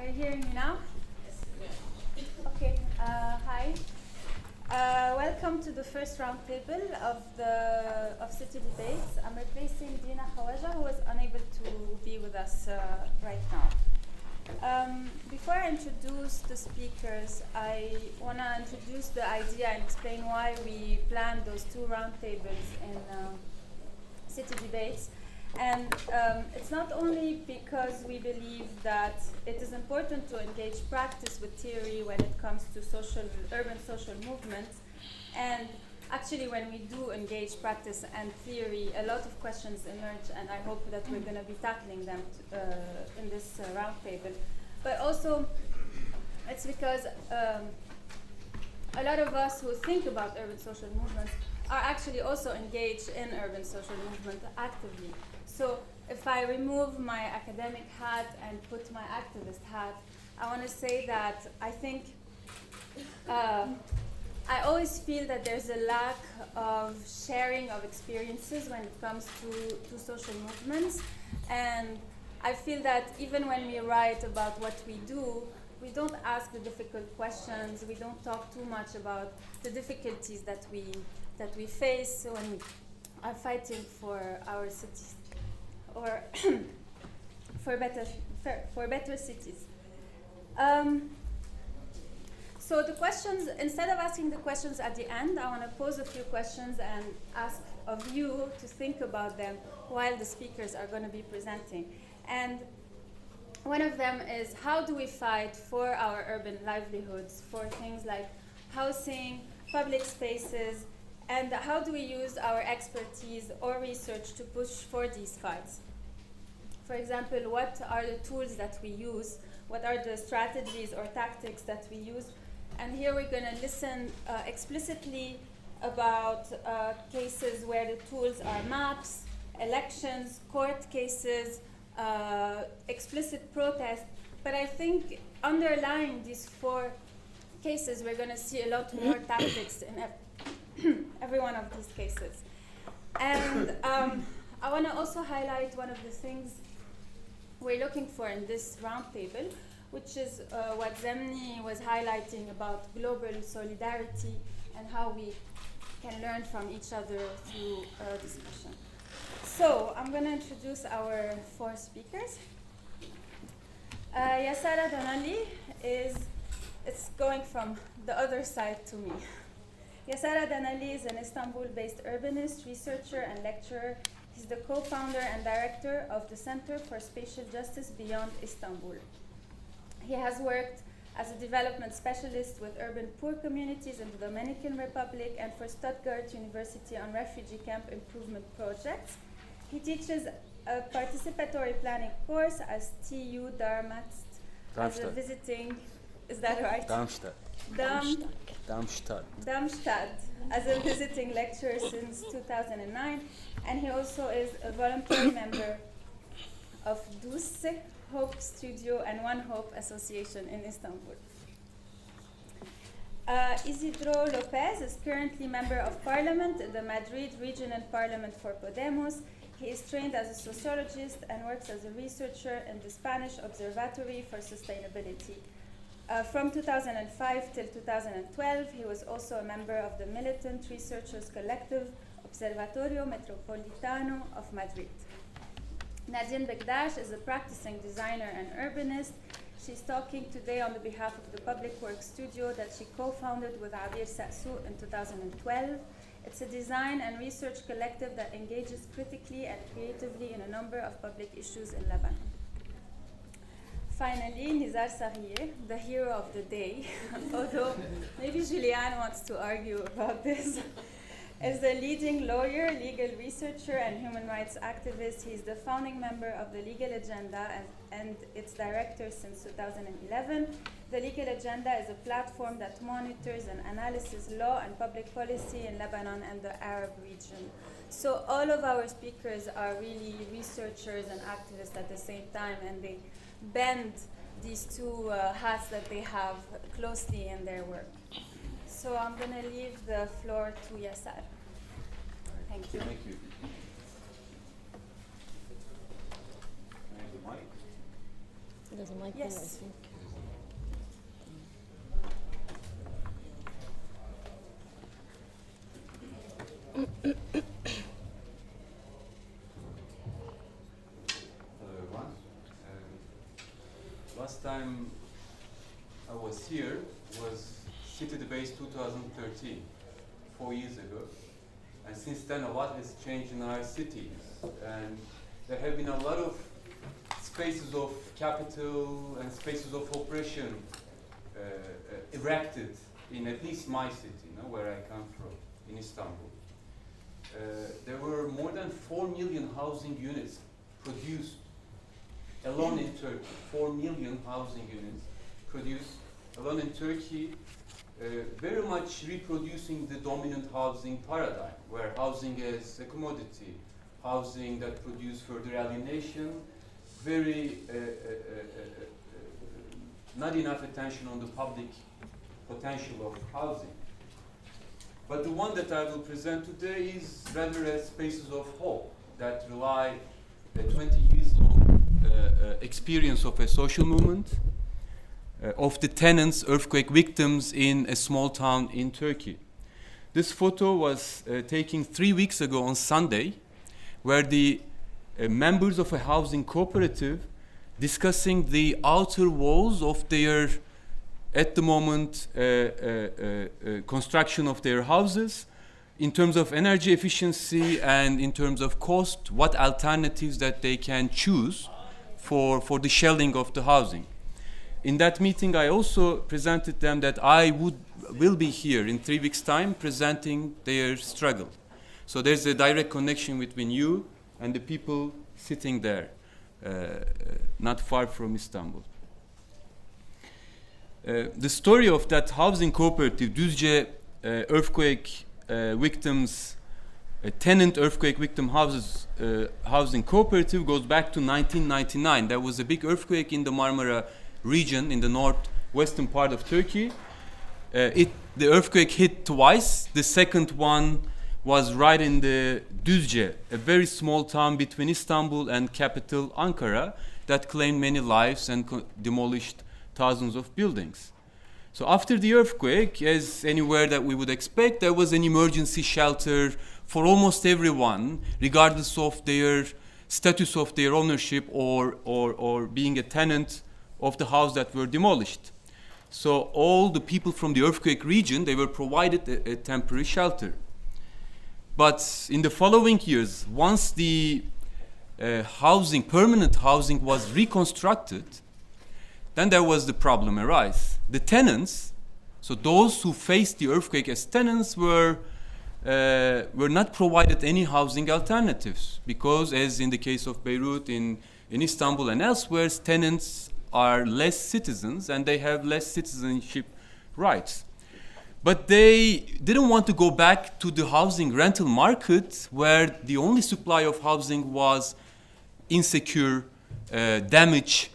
you hearing me now? Okay, hi. Welcome to the first roundtable of City Debates. I'm replacing Dina Khawaja, who was unable to be with us right now. Before I introduce the speakers, I want to introduce the idea and explain why we planned those two roundtables in City Debates. And it's not only because we believe that it is important to engage practice with theory when it comes to urban social movements. And actually, when we do engage practice and theory, a lot of questions emerge, and I hope that we're going to be tackling them in this roundtable. But also, it's because a lot of us who think about urban social movements are actually also engaged in urban social movement actively. So if I remove my academic hat and put my activist hat, I want to say that I think I always feel that there's a lack of sharing of experiences when it comes to social movements. And I feel that even when we write about what we do, we don't ask the difficult questions. We don't talk too much about the difficulties that we face when we are fighting for our cities or for better cities. So the questions, instead of asking the questions at the end, I want to pose a few questions and ask of you to think about them while the speakers are going to be presenting. And one of them is, how do we fight for our urban livelihoods, for things like housing, public spaces, and how do we use our expertise or research to push for these fights? For example, what are the tools that we use? What are the strategies or tactics that we use? And here we're going to listen explicitly about cases where the tools are maps, elections, court cases, explicit protest. But I think underlying these four cases, we're going to see a lot more tactics in every one of these cases. And I want to also highlight one of the things we're looking for in this roundtable, which is what Zemni was highlighting about global solidarity and how we can learn from each other through discussion. So I'm going to introduce our four speakers. Yassara Danali it's going from the other side to me. Yassara Danali is an Istanbul-based urbanist, researcher, and lecturer. He's the co-founder and director of the Center for Spatial Justice Beyond Istanbul. He has worked as a development specialist with urban poor communities in the Dominican Republic and for Stuttgart University on refugee camp improvement projects. He teaches a participatory planning course as TU Darmstadt as a visiting, is that right? Darmstadt. Darmstadt as a visiting lecturer since 2009, and he also is a voluntary member of DUSE, Hope Studio, and One Hope Association in Istanbul. Isidro Lopez is currently member of parliament in the Madrid Regional Parliament for Podemos. He is trained as a sociologist and works as a researcher in the Spanish Observatory for Sustainability. From 2005 till 2012, he was also a member of the militant researchers collective Observatorio Metropolitano of Madrid. Nadine Bekdash is a practicing designer and urbanist. She's talking today on behalf of the Public Works Studio that she co-founded with Abir Sa'su in 2012. It's a design and research collective that engages critically and creatively in a number of public issues in Lebanon. Finally, Nizar Sarrier, the hero of the day, although maybe Julianne wants to argue about this, is the leading lawyer, legal researcher, and human rights activist. He's the founding member of the Legal Agenda and its director since 2011. The Legal Agenda is a platform that monitors and analyzes law and public policy in Lebanon and the Arab region. So all of our speakers are really researchers and activists at the same time, and they bend these two hats that they have closely in their work. So I'm going to leave the floor to Yassar. Thank you. Thank you. Can I have the mic? There's a mic Yes. there, I think. last time I was here was City Debate 2013, 4 years ago. And since then, a lot has changed in our cities. And there have been a lot of spaces of capital and spaces of oppression erected in at least my city, where I come from, in Istanbul. There were more than 4 million housing units produced alone in Turkey. 4 million housing units produced alone in Turkey, very much reproducing the dominant housing paradigm, where housing is a commodity, housing that produces further alienation, very not enough attention on the public potential of housing. But the one that I will present today is rather as spaces of hope that rely a 20 years long experience of a social movement of the tenants, earthquake victims in a small town in Turkey. This photo was taken 3 weeks ago on Sunday, where the members of a housing cooperative discussing the outer walls of their, at the moment, construction of their houses in terms of energy efficiency and in terms of cost, what alternatives that they can choose for the shelling of the housing. In that meeting, I also presented them that I will be here in 3 weeks' time presenting their struggle. So there's a direct connection between you and the people sitting there, not far from Istanbul. The story of that housing cooperative, Düzce earthquake victims, tenant earthquake victim housing cooperative, goes back to 1999. There was a big earthquake in the Marmara region in the northwestern part of Turkey. The earthquake hit twice. The second one was right in the Düzce, a very small town between Istanbul and capital Ankara, that claimed many lives and demolished thousands of buildings. So after the earthquake, as anywhere that we would expect, there was an emergency shelter for almost everyone, regardless of their status of their ownership or being a tenant of the house that were demolished. So all the people from the earthquake region, they were provided a temporary shelter. But in the following years, once the permanent housing was reconstructed, then there was the problem arise. The tenants, so those who faced the earthquake as tenants were not provided any housing alternatives, because as in the case of Beirut, in Istanbul and elsewhere, tenants are less citizens and they have less citizenship rights. But they didn't want to go back to the housing rental market, where the only supply of housing was insecure, damaged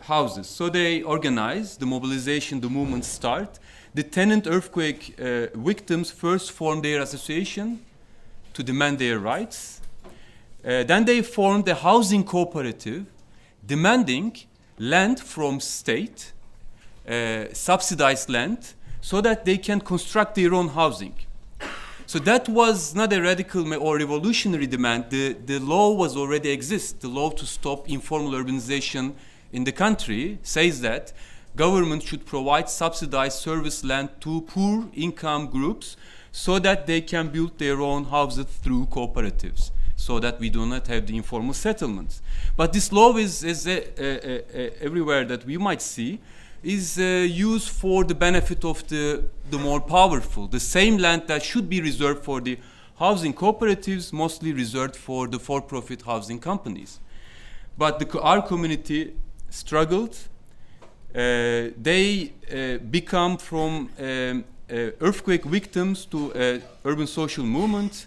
houses. So they organized the mobilization, the movement start. The tenant earthquake victims first formed their association to demand their rights. Then they formed a housing cooperative demanding land from state, subsidized land, so that they can construct their own housing. So that was not a radical or revolutionary demand. The law was already exist. The law to stop informal urbanization in the country says that government should provide subsidized service land to poor income groups so that they can build their own houses through cooperatives, so that we do not have the informal settlements. But this law is everywhere that we might see, is used for the benefit of the more powerful. The same land that should be reserved for the housing cooperatives, mostly reserved for the for-profit housing companies. But our community struggled. They become from earthquake victims to urban social movement,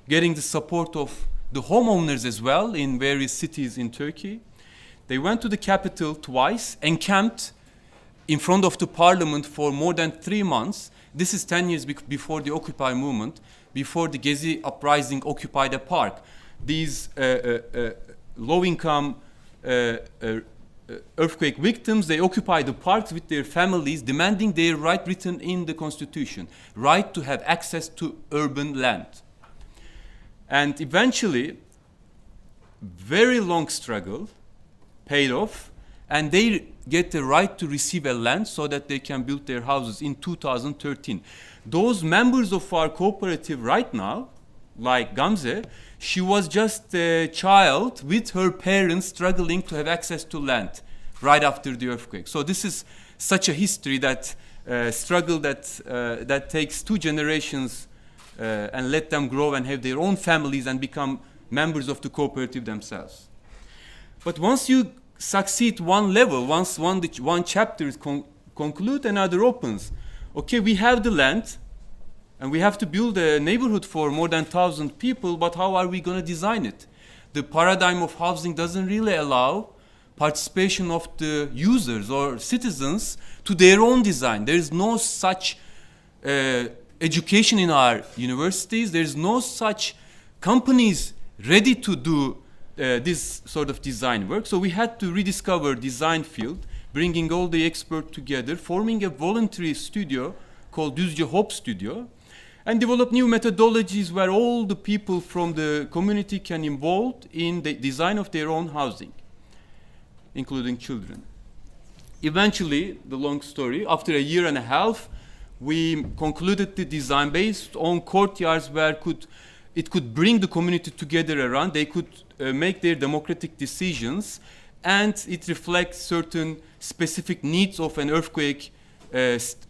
getting the support of the homeowners as well in various cities in Turkey. They went to the capital twice, encamped in front of the parliament for more than 3 months. This is 10 years before the Occupy movement, before the Gezi uprising occupied a park. These low-income earthquake victims, they occupied the parks with their families, demanding their right written in the constitution, right to have access to urban land. And eventually, very long struggle paid off, and they get the right to receive a land so that they can build their houses in 2013. Those members of our cooperative right now, like Gamze, she was just a child with her parents struggling to have access to land right after the earthquake. So this is such a history, that struggle that takes 2 generations and let them grow and have their own families and become members of the cooperative themselves. But once you succeed one level, once one chapter is concluded, another opens. Okay, we have the land, and we have to build a neighborhood for more than 1,000 people, but how are we going to design it? The paradigm of housing doesn't really allow participation of the users or citizens to their own design. There is no such education in our universities. There is no such companies ready to do this sort of design work. So we had to rediscover design field, bringing all the experts together, forming a voluntary studio called Düzce Hope Studio, and develop new methodologies where all the people from the community can involved in the design of their own housing, including children. Eventually, the long story, after a year and a half, we concluded the design based on courtyards where it could bring the community together around. They could make their democratic decisions, and it reflects certain specific needs of an earthquake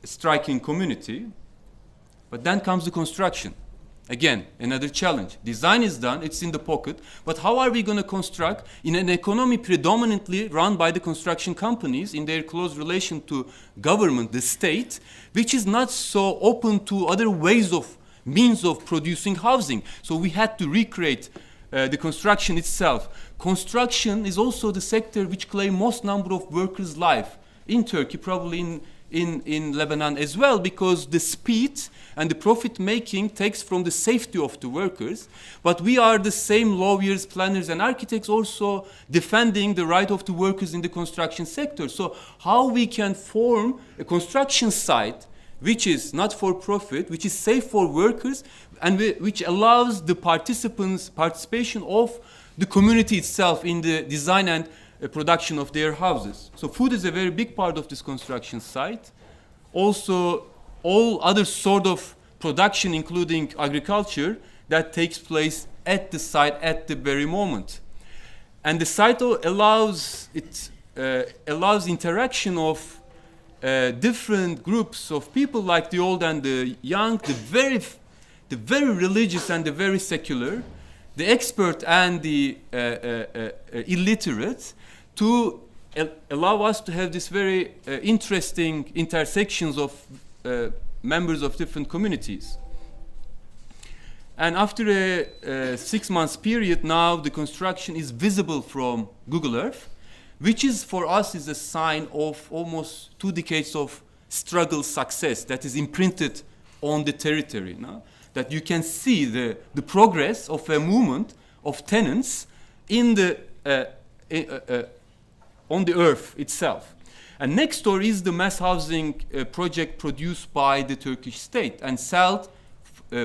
striking community. But then comes the construction. Again, another challenge. Design is done, it's in the pocket, but how are we going to construct in an economy predominantly run by the construction companies in their close relation to government, the state, which is not so open to other means of producing housing. So we had to recreate the construction itself. Construction is also the sector which claims most number of workers' life in Turkey, probably in Lebanon as well, because the speed and the profit making takes from the safety of the workers. But we are the same lawyers, planners, and architects also defending the right of the workers in the construction sector. So how we can form a construction site which is not for profit, which is safe for workers, and which allows the participation of the community itself in the design and production of their houses. So food is a very big part of this construction site. Also, all other sort of production, including agriculture, that takes place at the site at the very moment. And the site allows interaction of different groups of people, like the old and the young, the very religious and the very secular, the expert and the illiterate, to allow us to have this very interesting intersections of members of different communities. And after a 6 months period, now the construction is visible from Google Earth, which is for us is a sign of almost 2 decades of struggle success that is imprinted on the territory. No? That you can see the progress of a movement of tenants in on the earth itself. And next door is the mass housing project produced by the Turkish state and sold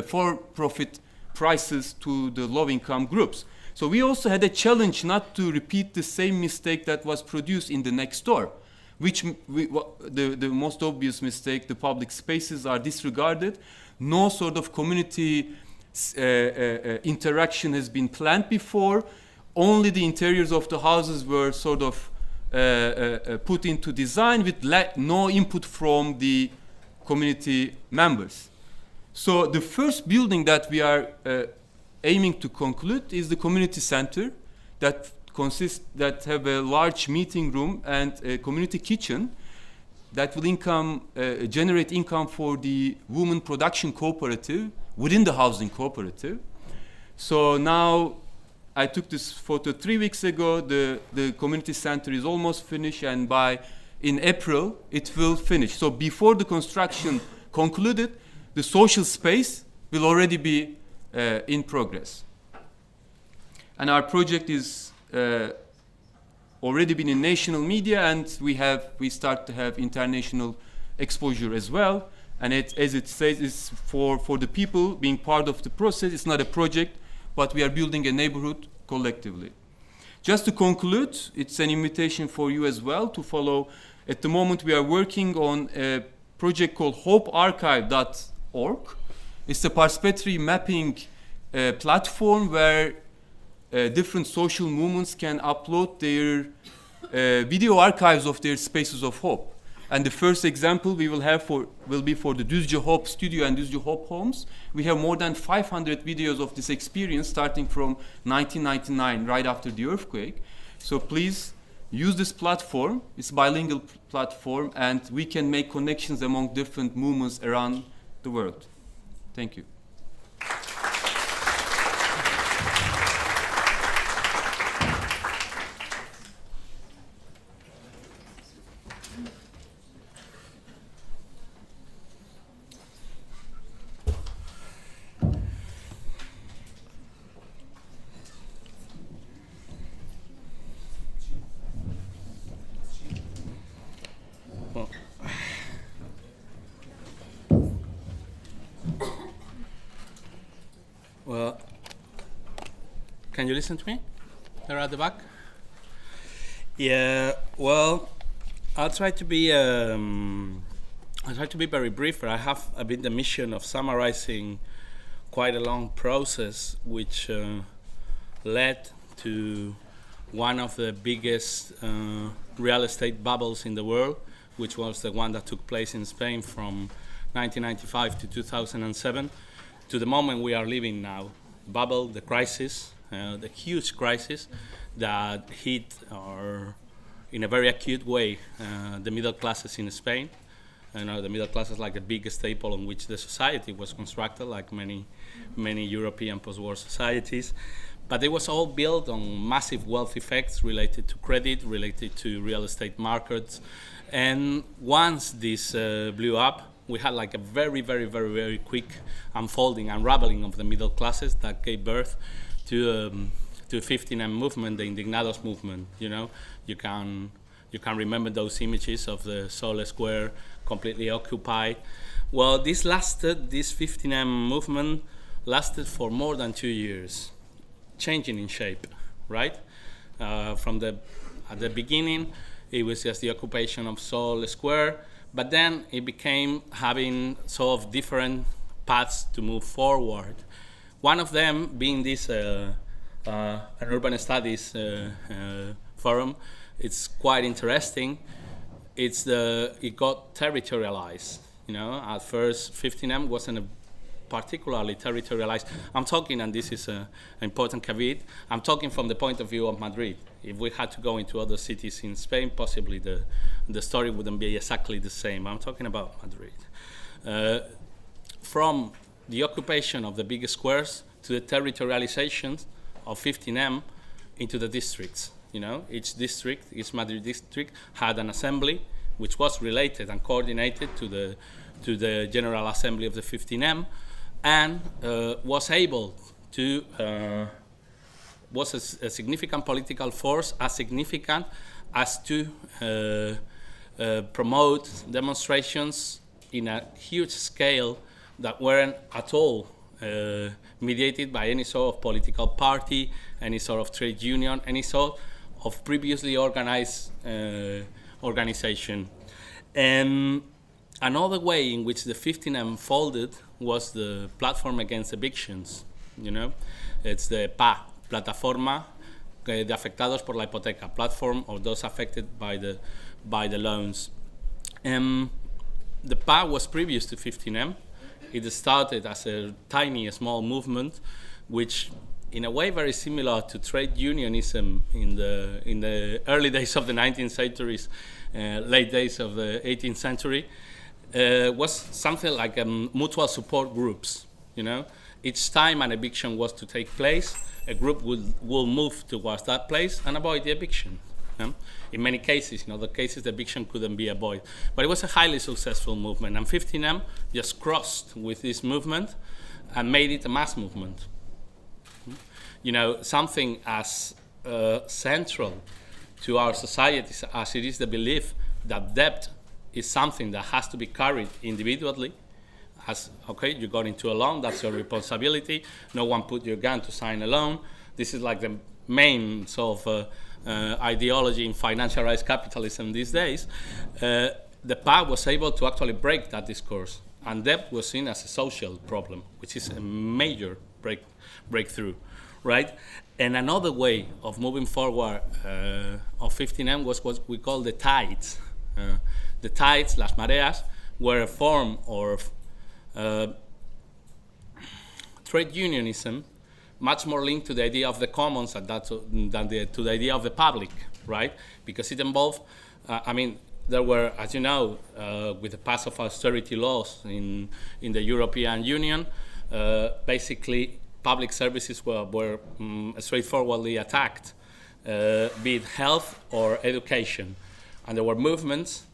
for profit prices to the low-income groups. So we also had a challenge not to repeat the same mistake that was produced in the next door, which the most obvious mistake, the public spaces are disregarded. No sort of community interaction has been planned before. Only the interiors of the houses were sort of put into design with no input from the community members. So the first building that we are aiming to conclude is the community center that have a large meeting room and a community kitchen that will generate income for the women production cooperative within the housing cooperative. So now I took this photo 3 weeks ago. The community center is almost finished, and in April it will finish. So before the construction concluded, the social space will already be in progress. And our project is already been in national media, and we start to have international exposure as well. And as it says, it's for the people being part of the process. It's not a project, but we are building a neighborhood collectively. Just to conclude, it's an invitation for you as well to follow. At the moment, we are working on a project called hopearchive.org. It's a participatory mapping platform where different social movements can upload their video archives of their spaces of hope. And the first example we will have will be for the Düzce Hope Studio and Düzce Hope Homes. We have more than 500 videos of this experience starting from 1999, right after the earthquake. So please use this platform. It's a bilingual platform, and we can make connections among different movements around the world. Thank you. Well, can you listen to me? They're at the back. Yeah. Well, I'll try to be very brief. But I have a bit the mission of summarizing quite a long process, which led to one of the biggest real estate bubbles in the world, which was the one that took place in Spain from 1995 to 2007. To the moment we are living now, bubble, the crisis, the huge crisis that hit, in a very acute way, the middle classes in Spain. The middle class is like the biggest staple on which the society was constructed, like many European post-war societies. But it was all built on massive wealth effects related to credit, related to real estate markets. And once this blew up, we had like a very, very, very, very quick unraveling of the middle classes that gave birth to 15M movement, the Indignados movement. You can remember those images of the Sol Square completely occupied. Well, this 15M movement lasted for more than 2 years, changing in shape, right? At the beginning, it was just the occupation of Sol Square. But then it became having sort of different paths to move forward. One of them being this an urban studies forum. It's quite interesting. It got territorialized. At first 15M wasn't particularly territorialized. I'm talking, and this is an important caveat, I'm talking from the point of view of Madrid. If we had to go into other cities in Spain, possibly the story wouldn't be exactly the same. I'm talking about Madrid. From the occupation of the big squares to the territorialization of 15M into the districts. Each district, each Madrid district, had an assembly which was related and coordinated to the General Assembly of the 15M, and was able to was a significant political force, as significant as to promote demonstrations in a huge scale that weren't at all mediated by any sort of political party, any sort of trade union, any sort of previously organized organization. And another way in which the 15M folded was the platform against evictions. It's the PA, Plataforma de Afectados por la Hipoteca, platform of those affected by the loans. The PA was previous to 15M. It started as a tiny, small movement, which, in a way, very similar to trade unionism in the early days of the 19th century, late days of the 18th century, was something like mutual support groups. Each time an eviction was to take place, a group will move towards that place and avoid the eviction. In many cases, in other cases, the eviction couldn't be avoided. But it was a highly successful movement, and 15M just crossed with this movement and made it a mass movement. Something as central to our societies as it is the belief that debt is something that has to be carried individually. You got into a loan, that's your responsibility. No one put your gun to sign a loan. This is like main sort of ideology in financialized capitalism these days, the PAC was able to actually break that discourse, and debt was seen as a social problem, which is a major breakthrough, right? And another way of moving forward of 15M was what we call the tides. The tides, las mareas, were a form of trade unionism, much more linked to the idea of the commons than to the idea of the public, right? Because it involved, there were, as you know, with the pass of austerity laws in the European Union, basically public services were straightforwardly attacked, be it health or education. And there were movements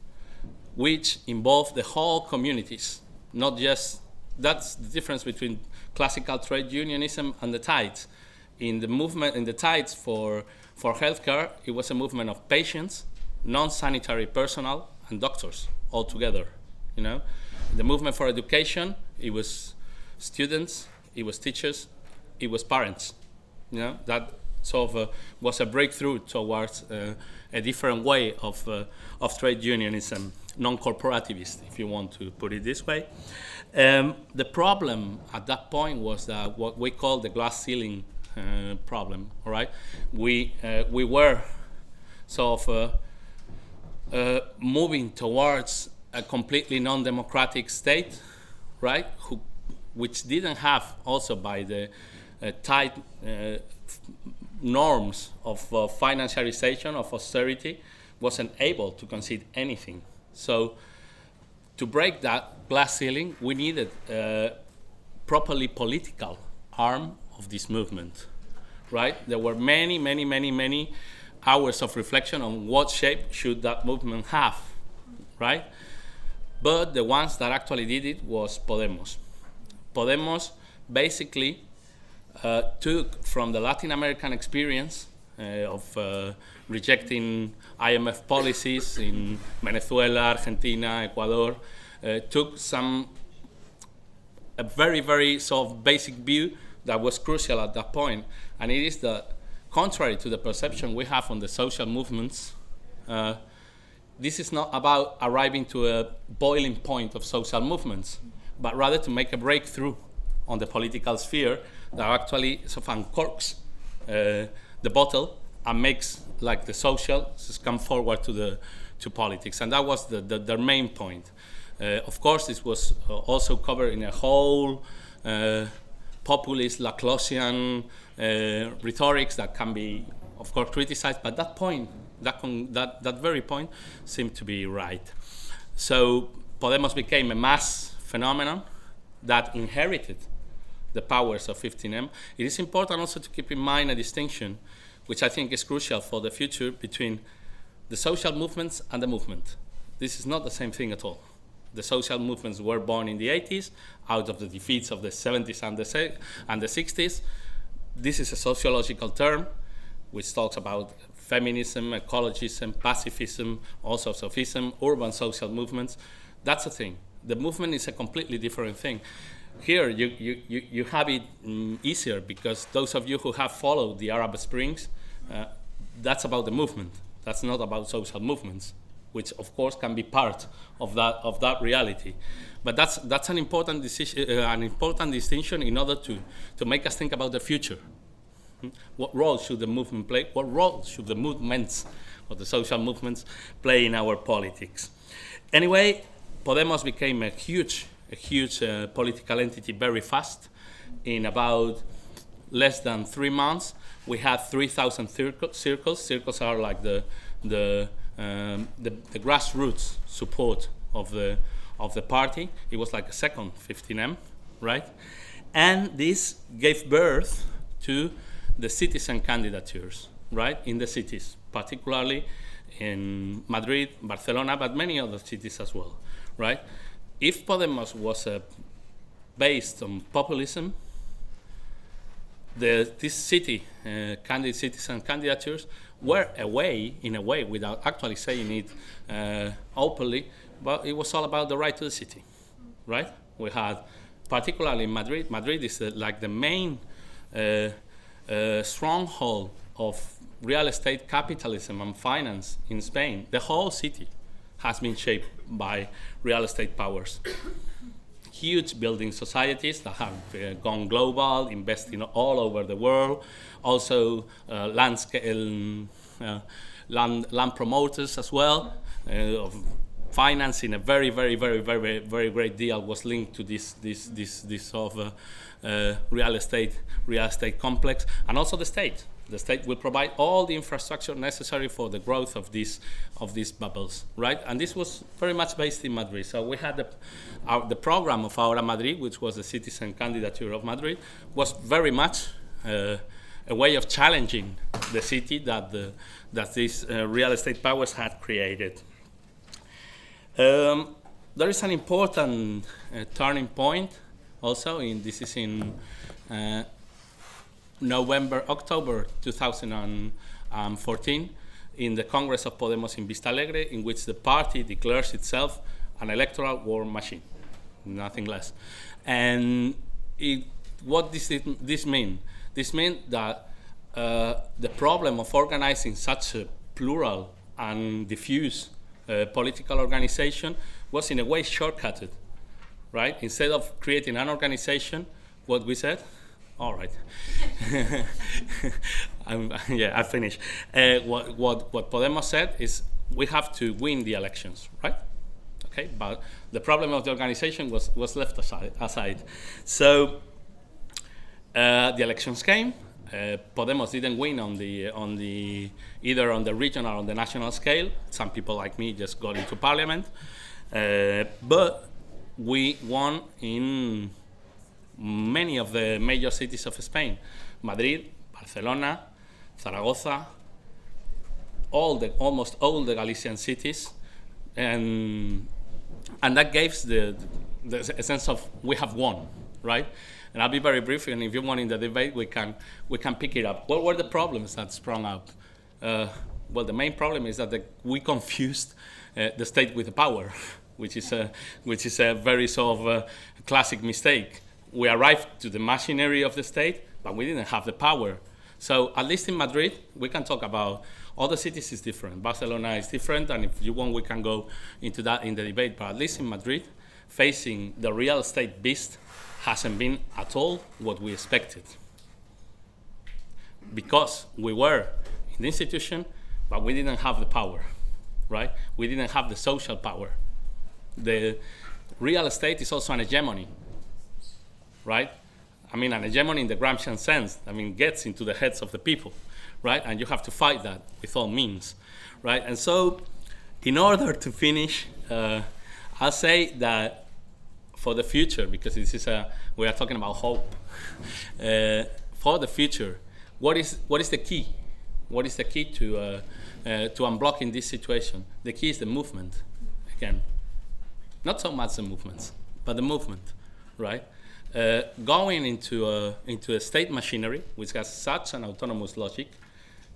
which involved the whole communities, not just, that's the difference between classical trade unionism and the tides. In the movement, in the tides for healthcare, it was a movement of patients, non-sanitary personnel, and doctors all together. You know, the movement for education, it was students, it was teachers, it was parents. You know, that sort of was a breakthrough towards a different way of trade unionism, non-corporativist, if you want to put it this way. The problem at that point was that what we call the glass ceiling problem. All right, we were sort of moving towards a completely non-democratic state, right? Which didn't have also by the tight norms of financiarization, of austerity, wasn't able to concede anything. So to break that glass ceiling, we needed a properly political arm of this movement, right? There were many hours of reflection on what shape should that movement have, right? But the ones that actually did it was Podemos. Podemos basically took from the Latin American experience of rejecting IMF policies in Venezuela, Argentina, Ecuador, took a very sort of basic view that was crucial at that point, and it is that contrary to the perception we have on the social movements, this is not about arriving to a boiling point of social movements, but rather to make a breakthrough on the political sphere that actually sort of uncorks the bottle and makes like the social just come forward to politics, and that was their main point. Of course, this was also covered in a whole populist Laclausian rhetorics that can be, of course, criticized, but that point, that very point, seemed to be right. So Podemos became a mass phenomenon that inherited the powers of 15M. It is important also to keep in mind a distinction, which I think is crucial for the future, between the social movements and the movement. This is not the same thing at all. The social movements were born in the 80s, out of the defeats of the 70s and the 60s. This is a sociological term which talks about feminism, ecologism, pacifism, all sorts of ism, urban social movements. That's a thing. The movement is a completely different thing. Here you have it easier because those of you who have followed the Arab Springs, that's about the movement. That's not about social movements, which of course can be part of that reality. But that's an important decision, an important distinction in order to make us think about the future. What role should the movement play? What role should the movements or the social movements play in our politics? Anyway, Podemos became a huge political entity very fast. In about less than 3 months, we had 3,000 circles. Circles are like the grassroots support of the party. It was like a second 15M, right? And this gave birth to the citizen candidatures, right? In the cities, particularly in Madrid, Barcelona, but many other cities as well, right? If Podemos was based on populism, this citizen candidatures were in a way, without actually saying it openly, but it was all about the right to the city, right? We had, particularly in Madrid. Madrid is like the main stronghold of real estate capitalism and finance in Spain. The whole city has been shaped by real estate powers. Huge building societies that have gone global, investing all over the world. Also, land promoters as well. Of financing a very great deal was linked to this sort of real estate complex, and also the state. The state will provide all the infrastructure necessary for the growth of these bubbles, right? And this was very much based in Madrid. So we had the program of Ahora Madrid, which was the citizen candidature of Madrid, was very much a way of challenging the city that these real estate powers had created. There is an important turning point also. This is in October 2014, in the Congress of Podemos in Vista Alegre, in which the party declares itself an electoral war machine, nothing less. And what does this mean? This means that the problem of organizing such a plural and diffuse political organization was in a way shortcutted, right? Instead of creating an organization, what we said, all right. I finished. What Podemos said is we have to win the elections, right? Okay, but the problem of the organization was left aside. So the elections came. Podemos didn't win either on the regional or on the national scale. Some people like me just got into parliament, but we won in many of the major cities of Spain: Madrid, Barcelona, Zaragoza, almost all the Galician cities, and that gives a sense of we have won, right? And I'll be very brief, and if you want in the debate, we can pick it up. What were the problems that sprung up? Well, the main problem is that we confused the state with the power, which is a very sort of classic mistake. We arrived to the machinery of the state, but we didn't have the power. So at least in Madrid, we can talk about other cities is different. Barcelona is different, and if you want, we can go into that in the debate. But at least in Madrid, facing the real estate beast hasn't been at all what we expected. Because we were in the institution, but we didn't have the power, right? We didn't have the social power. The real estate is also an hegemony, right? I mean, an hegemony in the Gramscian sense, gets into the heads of the people, right? And you have to fight that with all means, right? And so, in order to finish, I'll say that for the future, because we are talking about hope, for the future, what is the key? What is the key to unblocking this situation? The key is the movement, again. Not so much the movements, but the movement, right? Going into a state machinery, which has such an autonomous logic,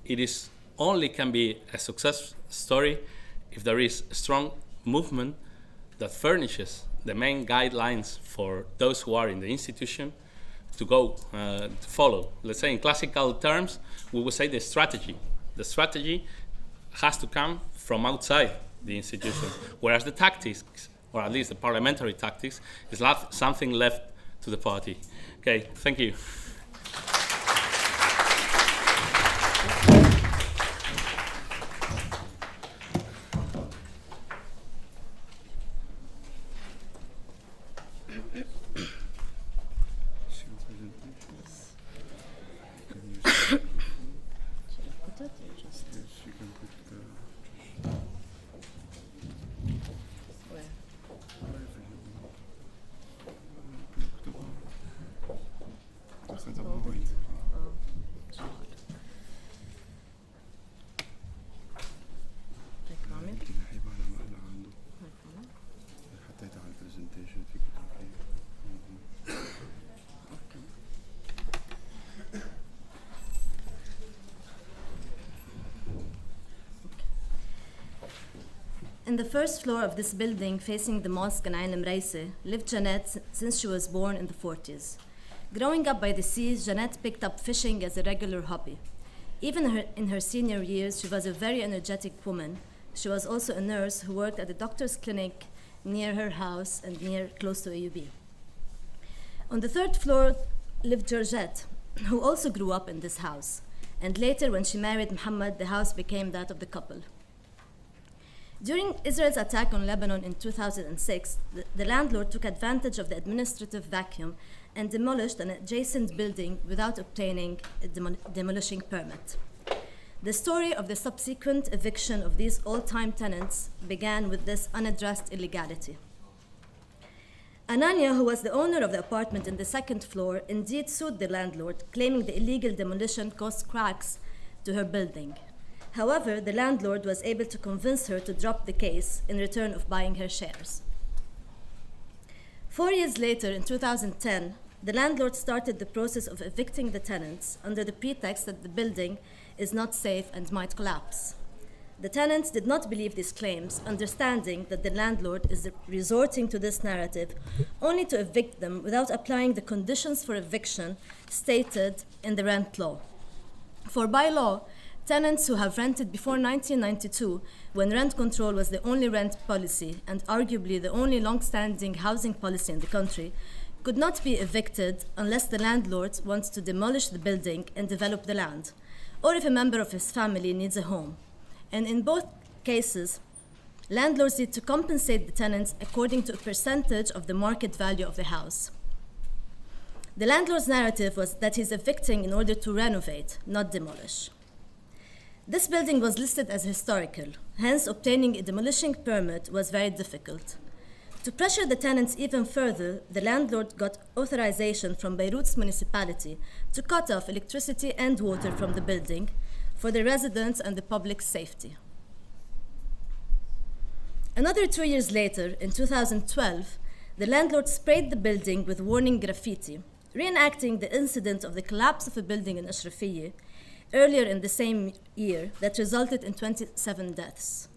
can be a success story if there is a strong movement that furnishes the main guidelines for those who are in the institution to follow. Let's say in classical terms, we would say the strategy. The strategy has to come from outside the institution, whereas the tactics, or at least the parliamentary tactics, is something left to the party. Okay, thank you. In the first floor of this building, facing the mosque in Ain Mraise, lived Jeanette since she was born in the 40s. Growing up by the sea, Jeanette picked up fishing as a regular hobby. Even in her senior years, she was a very energetic woman. She was also a nurse who worked at a doctor's clinic near her house and close to AUB. On the third floor lived Georgette, who also grew up in this house. And later, when she married Muhammad, the house became that of the couple. During Israel's attack on Lebanon in 2006, the landlord took advantage of the administrative vacuum and demolished an adjacent building without obtaining a demolishing permit. The story of the subsequent eviction of these old-time tenants began with this unaddressed illegality. Ananya, who was the owner of the apartment in the second floor, indeed sued the landlord, claiming the illegal demolition caused cracks to her building. However, the landlord was able to convince her to drop the case in return of buying her shares. 4 years later, in 2010, the landlord started the process of evicting the tenants under the pretext that the building is not safe and might collapse. The tenants did not believe these claims, understanding that the landlord is resorting to this narrative only to evict them without applying the conditions for eviction stated in the rent law. For by law, tenants who have rented before 1992, when rent control was the only rent policy and arguably the only long-standing housing policy in the country, could not be evicted unless the landlord wants to demolish the building and develop the land, or if a member of his family needs a home. And in both cases, landlords need to compensate the tenants according to a percentage of the market value of the house. The landlord's narrative was that he's evicting in order to renovate, not demolish. This building was listed as historical, hence obtaining a demolishing permit was very difficult. To pressure the tenants even further, the landlord got authorization from Beirut's municipality to cut off electricity and water from the building for the residents and the public's safety. Another 2 years later, in 2012, the landlord sprayed the building with warning graffiti, reenacting the incident of the collapse of a building in Ashrafiyeh earlier in the same year that resulted in 27 deaths.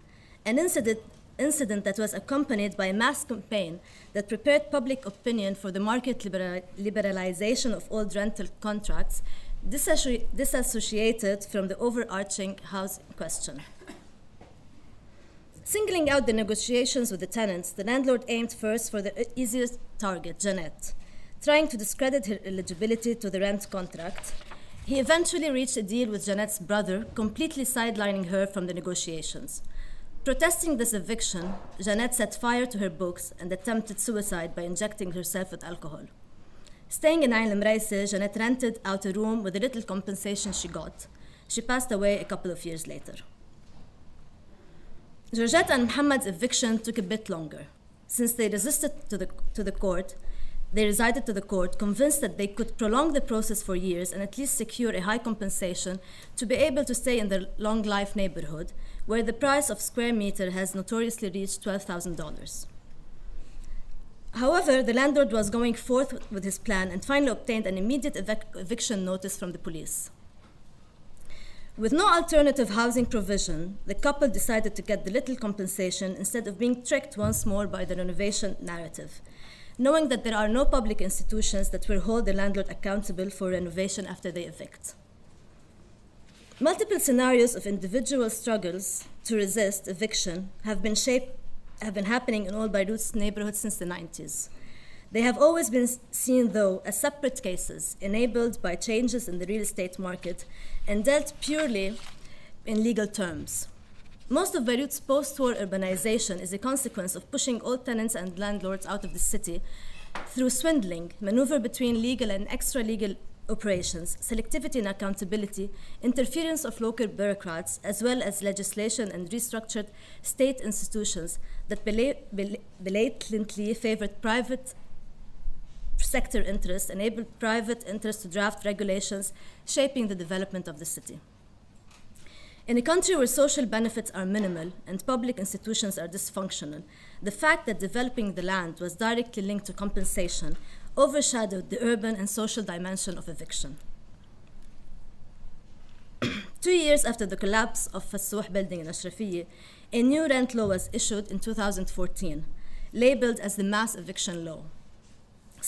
An incident that was accompanied by a mass campaign that prepared public opinion for the market liberalization of old rental contracts, disassociated from the overarching housing question. Singling out the negotiations with the tenants, the landlord aimed first for the easiest target, Jeanette, trying to discredit her eligibility to the rent contract. He eventually reached a deal with Jeanette's brother, completely sidelining her from the negotiations. Protesting this eviction, Jeanette set fire to her books and attempted suicide by injecting herself with alcohol. Staying in Ain al-Mraisa, Jeanette rented out a room with the little compensation she got. She passed away a couple of years later. Georgette and Muhammad's eviction took a bit longer. Since they resisted to the court, they resided to the court, convinced that they could prolong the process for years and at least secure a high compensation to be able to stay in their long life neighborhood, where the price of square meter has notoriously reached $12,000. However, the landlord was going forth with his plan and finally obtained an immediate eviction notice from the police. With no alternative housing provision, the couple decided to get the little compensation instead of being tricked once more by the renovation narrative, knowing that there are no public institutions that will hold the landlord accountable for renovation after they evict. Multiple scenarios of individual struggles to resist eviction have been happening in all Beirut's neighborhoods since the 90s. They have always been seen, though, as separate cases enabled by changes in the real estate market and dealt purely in legal terms. Most of Beirut's post-war urbanization is a consequence of pushing all tenants and landlords out of the city through swindling, maneuver between legal and extra-legal operations, selectivity and accountability, interference of local bureaucrats, as well as legislation and restructured state institutions that blatantly favored private sector interests, enabled private interests to draft regulations shaping the development of the city. In a country where social benefits are minimal and public institutions are dysfunctional, the fact that developing the land was directly linked to compensation overshadowed the urban and social dimension of eviction. 2 years after the collapse of Fassouh building in Ashrafiyeh, a new rent law was issued in 2014, labeled as the mass eviction law.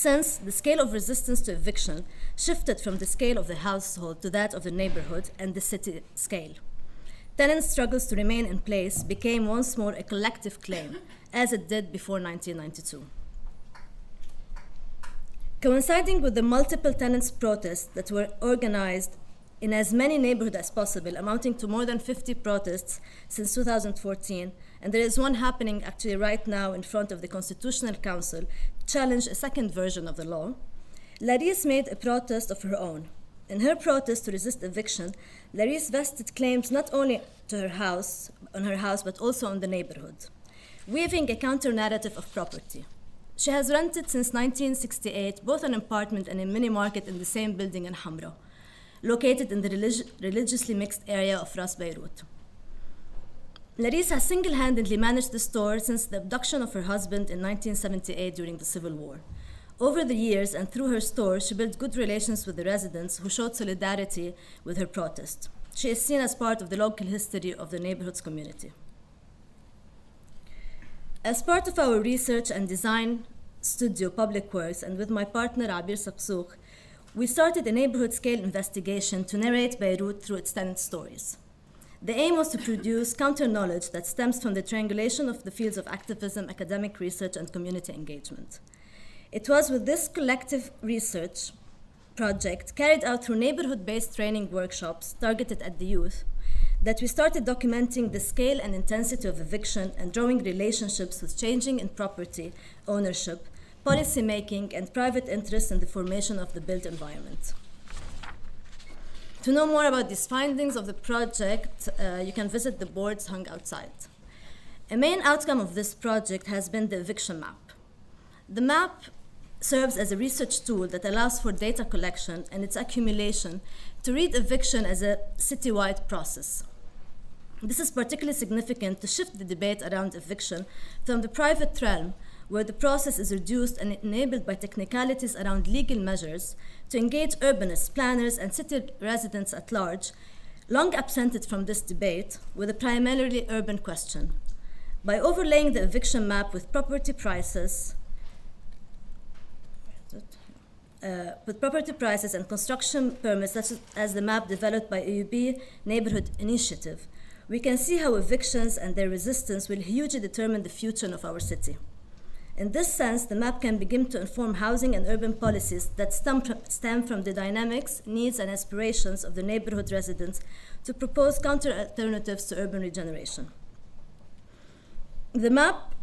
Since the scale of resistance to eviction shifted from the scale of the household to that of the neighborhood and the city scale. Tenants' struggles to remain in place became once more a collective claim, as it did before 1992. Coinciding with the multiple tenants' protests that were organized in as many neighborhoods as possible, amounting to more than 50 protests since 2014, and there is one happening actually right now in front of the Constitutional Council to challenge a second version of the law, Laris made a protest of her own. In her protest to resist eviction, Laris vested claims not only to her house, but also on the neighborhood, weaving a counter-narrative of property. She has rented since 1968 both an apartment and a mini market in the same building in Hamra, located in the religiously mixed area of Ras Beirut. Laris has single-handedly managed the store since the abduction of her husband in 1978 during the Civil War. Over the years and through her store, she built good relations with the residents who showed solidarity with her protest. She is seen as part of the local history of the neighborhood's community. As part of our research and design studio, Public Works, and with my partner Abir Sabsouk, we started a neighborhood-scale investigation to narrate Beirut through its tenant stories. The aim was to produce counter-knowledge that stems from the triangulation of the fields of activism, academic research, and community engagement. It was with this collective research project, carried out through neighborhood-based training workshops targeted at the youth, that we started documenting the scale and intensity of eviction and drawing relationships with changing in property ownership, policy making, and private interests in the formation of the built environment. To know more about these findings of the project, you can visit the boards hung outside. A main outcome of this project has been the eviction map. The map serves as a research tool that allows for data collection and its accumulation to read eviction as a citywide process. This is particularly significant to shift the debate around eviction from the private realm, where the process is reduced and enabled by technicalities around legal measures, to engage urbanists, planners, and city residents at large, long absented from this debate, with a primarily urban question. By overlaying the eviction map with property prices, and construction permits, such as the map developed by AUB Neighborhood Initiative, we can see how evictions and their resistance will hugely determine the future of our city. In this sense, the map can begin to inform housing and urban policies that stem from the dynamics, needs, and aspirations of the neighborhood residents to propose counter-alternatives to urban regeneration. The map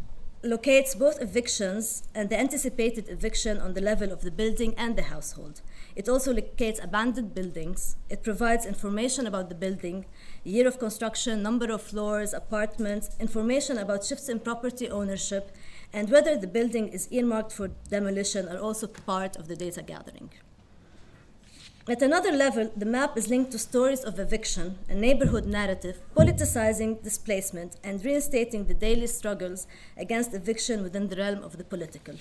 locates both evictions and the anticipated eviction on the level of the building and the household. It also locates abandoned buildings. It provides information about the building, year of construction, number of floors, apartments, information about shifts in property ownership, and whether the building is earmarked for demolition are also part of the data gathering. At another level, the map is linked to stories of eviction, a neighborhood narrative, politicizing displacement and reinstating the daily struggles against eviction within the realm of the political.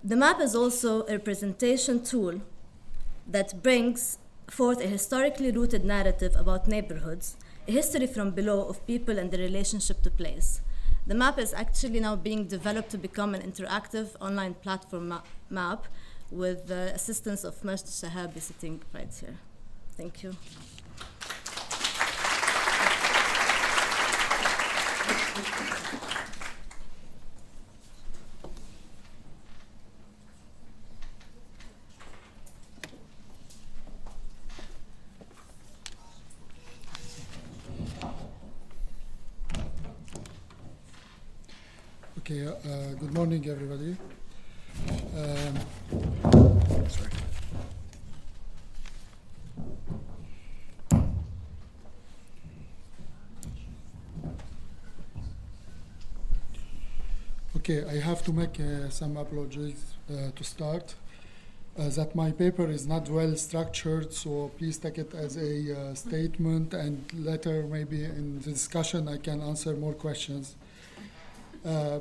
The map is also a representation tool that brings forth a historically rooted narrative about neighborhoods, a history from below of people and the relationship to place. The map is actually now being developed to become an interactive online platform map with the assistance of Majd Shahabi sitting right here. Thank you. Okay, good morning, everybody. Sorry. Okay, I have to make some apologies to start. That my paper is not well structured, so please take it as a statement, and later maybe in the discussion I can answer more questions.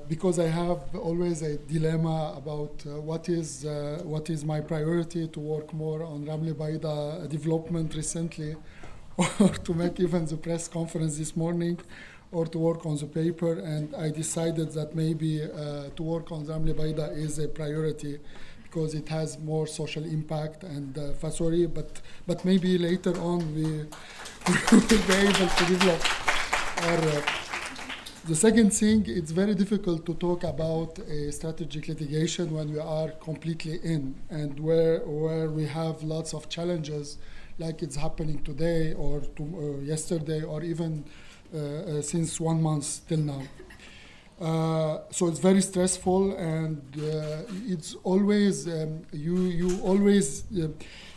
Because I have always a dilemma about what is my priority, to work more on Ramli Baida development recently, or to make even the press conference this morning, or to work on the paper, and I decided that maybe to work on Ramli Baida is a priority because it has more social impact and Fasori, but maybe later on we will be able to develop our. The second thing, it's very difficult to talk about a strategic litigation when we are completely in and where we have lots of challenges like it's happening today or yesterday or even since 1 month till now. So it's very stressful, and it's always, you always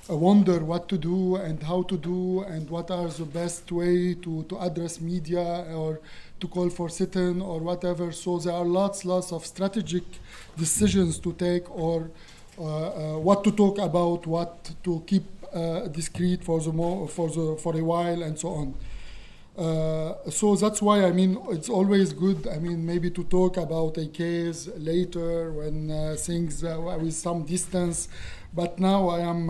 wonder what to do and how to do and what are the best way to address media or to call for sit-in or whatever. So there are lots of strategic decisions to take, or what to talk about, what to keep discreet for a while, and so on. So that's why, I mean, it's always good, I mean, maybe to talk about a case later when things with some distance. But now I am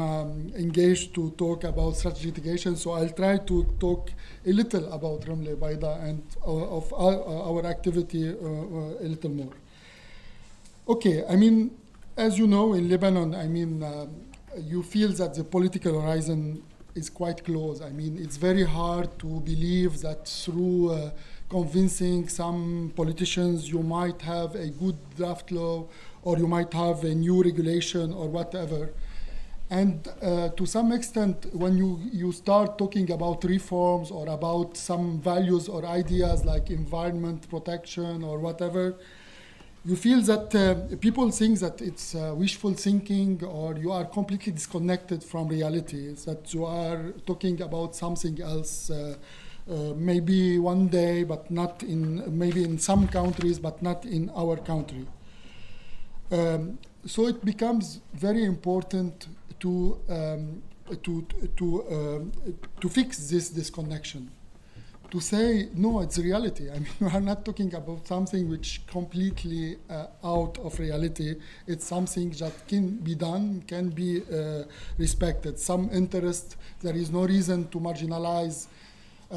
engaged to talk about strategic litigation, so I'll try to talk a little about Ramli Baida and of our activity a little more. Okay, I mean, as you know, in Lebanon, I mean, you feel that the political horizon is quite close. I mean, it's very hard to believe that through convincing some politicians you might have a good draft law or you might have a new regulation or whatever. And to some extent, when you start talking about reforms or about some values or ideas like environment protection or whatever, you feel that people think that it's wishful thinking, or you are completely disconnected from reality, that you are talking about something else, maybe one day, but not maybe in some countries, but not in our country. So it becomes very important to fix this disconnection. To say, no, it's reality. I mean, we are not talking about something which completely out of reality. It's something that can be done, can be respected. Some interest, there is no reason to marginalize,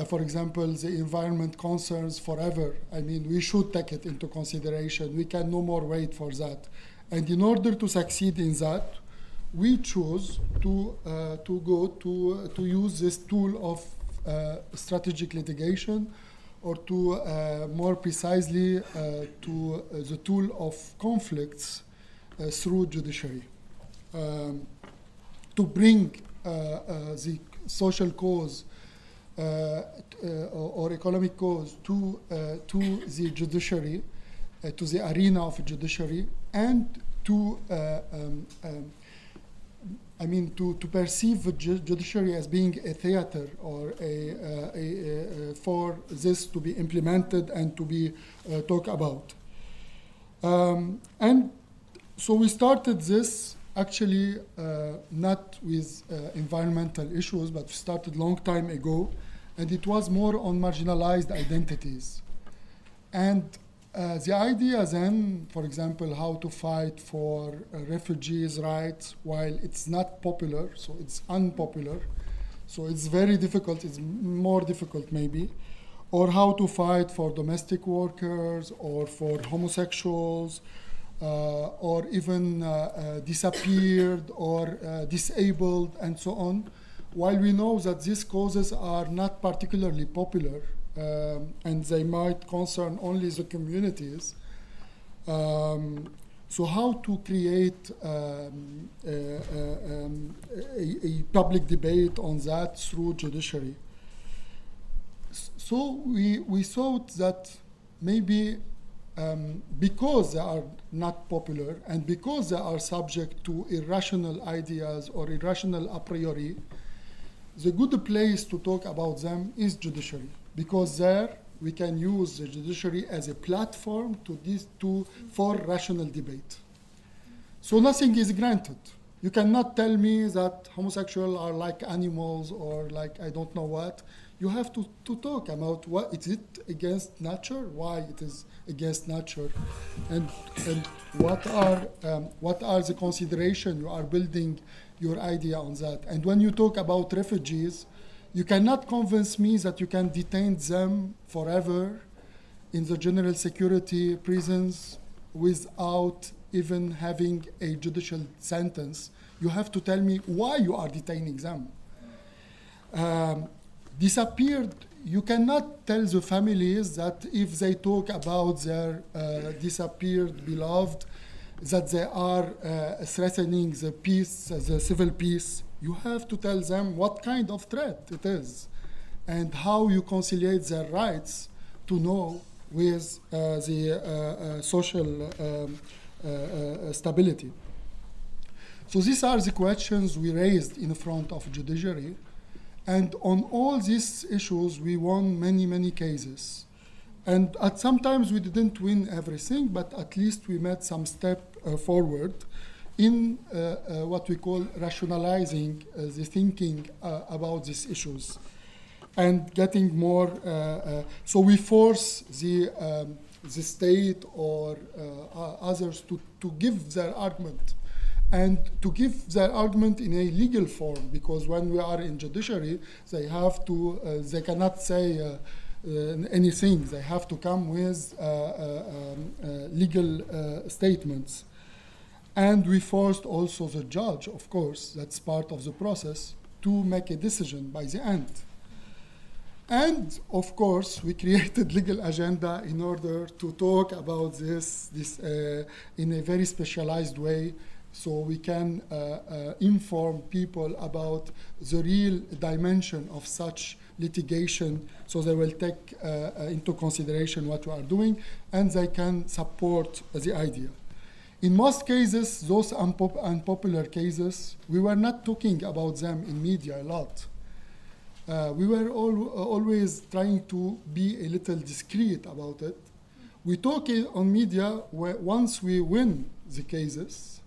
for example, the environment concerns forever. I mean, we should take it into consideration. We can no more wait for that. And in order to succeed in that, we choose to use this tool of strategic litigation, or to more precisely to the tool of conflicts through judiciary, to bring the social cause or economic cause to the judiciary, to the arena of judiciary, and to to perceive the judiciary as being a theater, or for this to be implemented and to be talked about. And so we started this actually not with environmental issues, but we started a long time ago, and it was more on marginalized identities. And the idea then, for example, how to fight for refugees' rights while it's not popular, so it's unpopular, so it's very difficult, it's more difficult maybe, or how to fight for domestic workers or for homosexuals, or even disappeared or disabled and so on, while we know that these causes are not particularly popular, and they might concern only the communities. So how to create a public debate on that through judiciary? So we thought that maybe because they are not popular and because they are subject to irrational ideas or irrational a priori, the good place to talk about them is judiciary. Because there we can use the judiciary as a platform for rational debate. So nothing is granted. You cannot tell me that homosexuals are like animals or like I don't know what. You have to talk about what is it against nature, why it is against nature, and what are the considerations you are building your idea on that. And when you talk about refugees, you cannot convince me that you can detain them forever in the general security prisons without even having a judicial sentence. You have to tell me why you are detaining them. Disappeared, you cannot tell the families that if they talk about their disappeared beloved, that they are threatening the peace, the civil peace. You have to tell them what kind of threat it is and how you conciliate their rights to know with the social stability. So these are the questions we raised in front of judiciary. And on all these issues, we won many, many cases. And sometimes we didn't win everything, but at least we made some step forward in what we call rationalizing the thinking about these issues and getting more. So we force the state or others to give their argument, and to give their argument in a legal form, because when we are in judiciary, they have to, they cannot say anything. They have to come with legal statements. And we forced also the judge, of course, that's part of the process, to make a decision by the end. And of course, we created legal agenda in order to talk about this in a very specialized way, so we can inform people about the real dimension of such litigation, so they will take into consideration what we are doing, and they can support the idea. In most cases, those unpopular cases, we were not talking about them in media a lot. We were always trying to be a little discreet about it. We talk on media once we win the cases,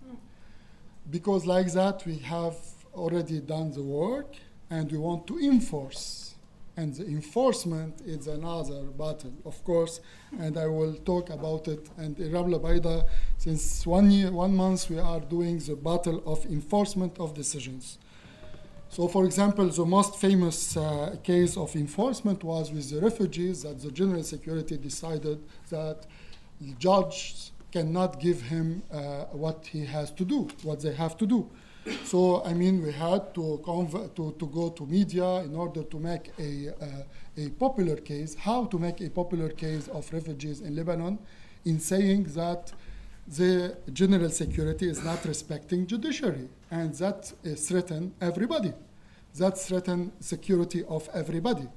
because like that we have already done the work and we want to enforce. And the enforcement is another battle, of course, and I will talk about it. And in Ramla Baida, since 1 month, we are doing the battle of enforcement of decisions. So for example, the most famous case of enforcement was with the refugees, that the General Security decided that the judge cannot give him what he has to do, what they have to do. So, I mean, we had to go to media in order to make a popular case, how to make a popular case of refugees in Lebanon, in saying that the General Security is not respecting judiciary, and that threatens everybody. That threatens security of everybody.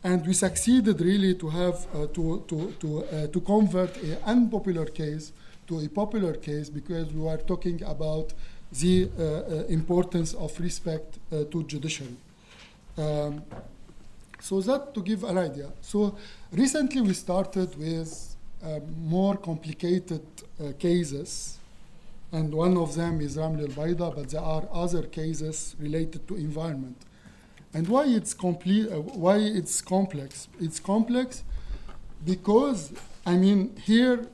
And we succeeded really to have to convert an unpopular case to a popular case, because we were talking about the importance of respect to judiciary. So that to give an idea. So recently we started with more complicated cases, and one of them is Ramli al-Baida, but there are other cases related to environment. And why it's why it's complex? It's complex because, I mean, here,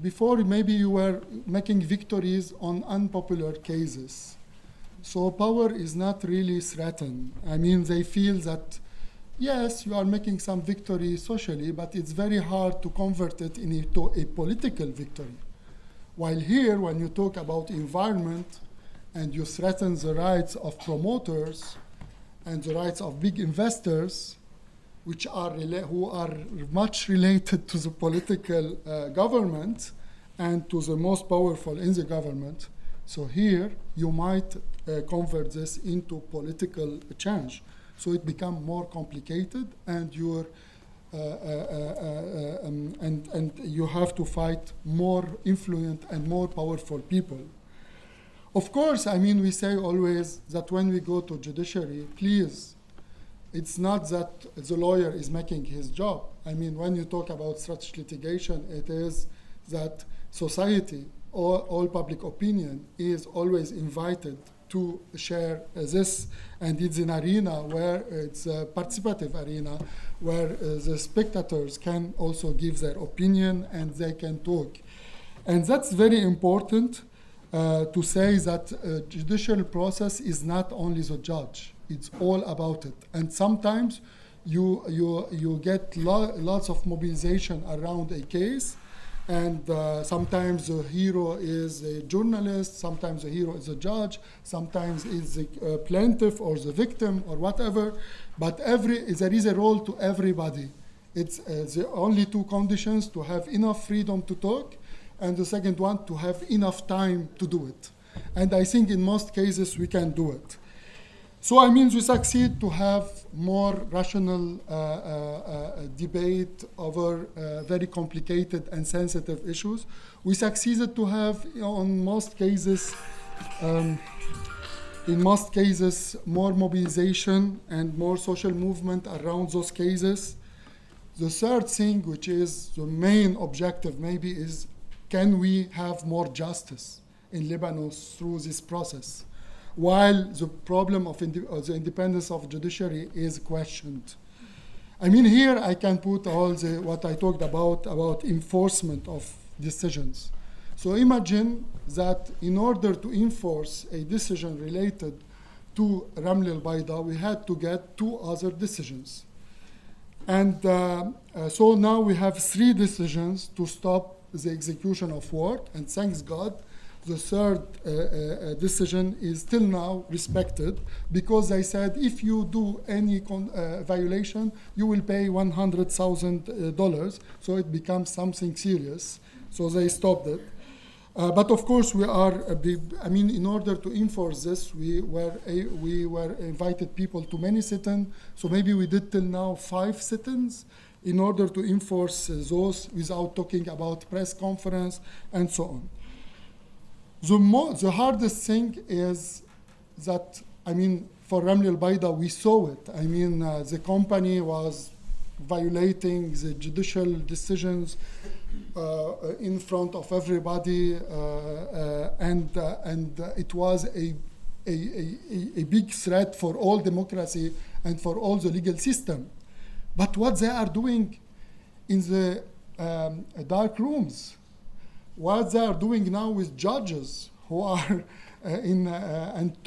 before maybe you were making victories on unpopular cases. So power is not really threatened. I mean, they feel that, yes, you are making some victory socially, but it's very hard to convert it into a political victory. While here, when you talk about environment and you threaten the rights of promoters and the rights of big investors, which are who are much related to the political government and to the most powerful in the government. So here, you might convert this into political change. So it becomes more complicated, and you're and you have to fight more influent and more powerful people. Of course, I mean, we say always that when we go to judiciary, please, it's not that the lawyer is making his job. I mean, when you talk about such litigation, it is that society, all public opinion is always invited to share this, and it's an arena where it's a participative arena where the spectators can also give their opinion and they can talk. And that's very important to say that judicial process is not only the judge, it's all about it. And sometimes you get lots of mobilization around a case, and sometimes the hero is a journalist, sometimes the hero is a judge, sometimes is the plaintiff or the victim or whatever, but there is a role to everybody. It's the only two conditions: to have enough freedom to talk, and the second one, to have enough time to do it. And I think in most cases we can do it. So I mean, we succeed to have more rational debate over very complicated and sensitive issues. We succeeded to have, in most cases, more mobilization and more social movement around those cases. The third thing, which is the main objective maybe, is can we have more justice in Lebanon through this process, while the problem of the independence of judiciary is questioned. I mean, here I can put all what I talked about enforcement of decisions. So imagine that in order to enforce a decision related to Ramli al-Bayda, we had to get 2 other decisions. And so now we have 3 decisions to stop the execution of work, and thanks God, the third decision is still now respected, because they said if you do any violation, you will pay $100,000. So it becomes something serious. So they stopped it. But of course, in order to enforce this, we were invited people to many sit-ins. So maybe we did till now 5 sit-ins in order to enforce those without talking about press conference and so on. The hardest thing is that, for Ramli al-Bayda, we saw it. The company was violating the judicial decisions in front of everybody, and it was a big threat for all democracy and for all the legal system. But what they are doing in the dark rooms, what they are doing now with judges who are and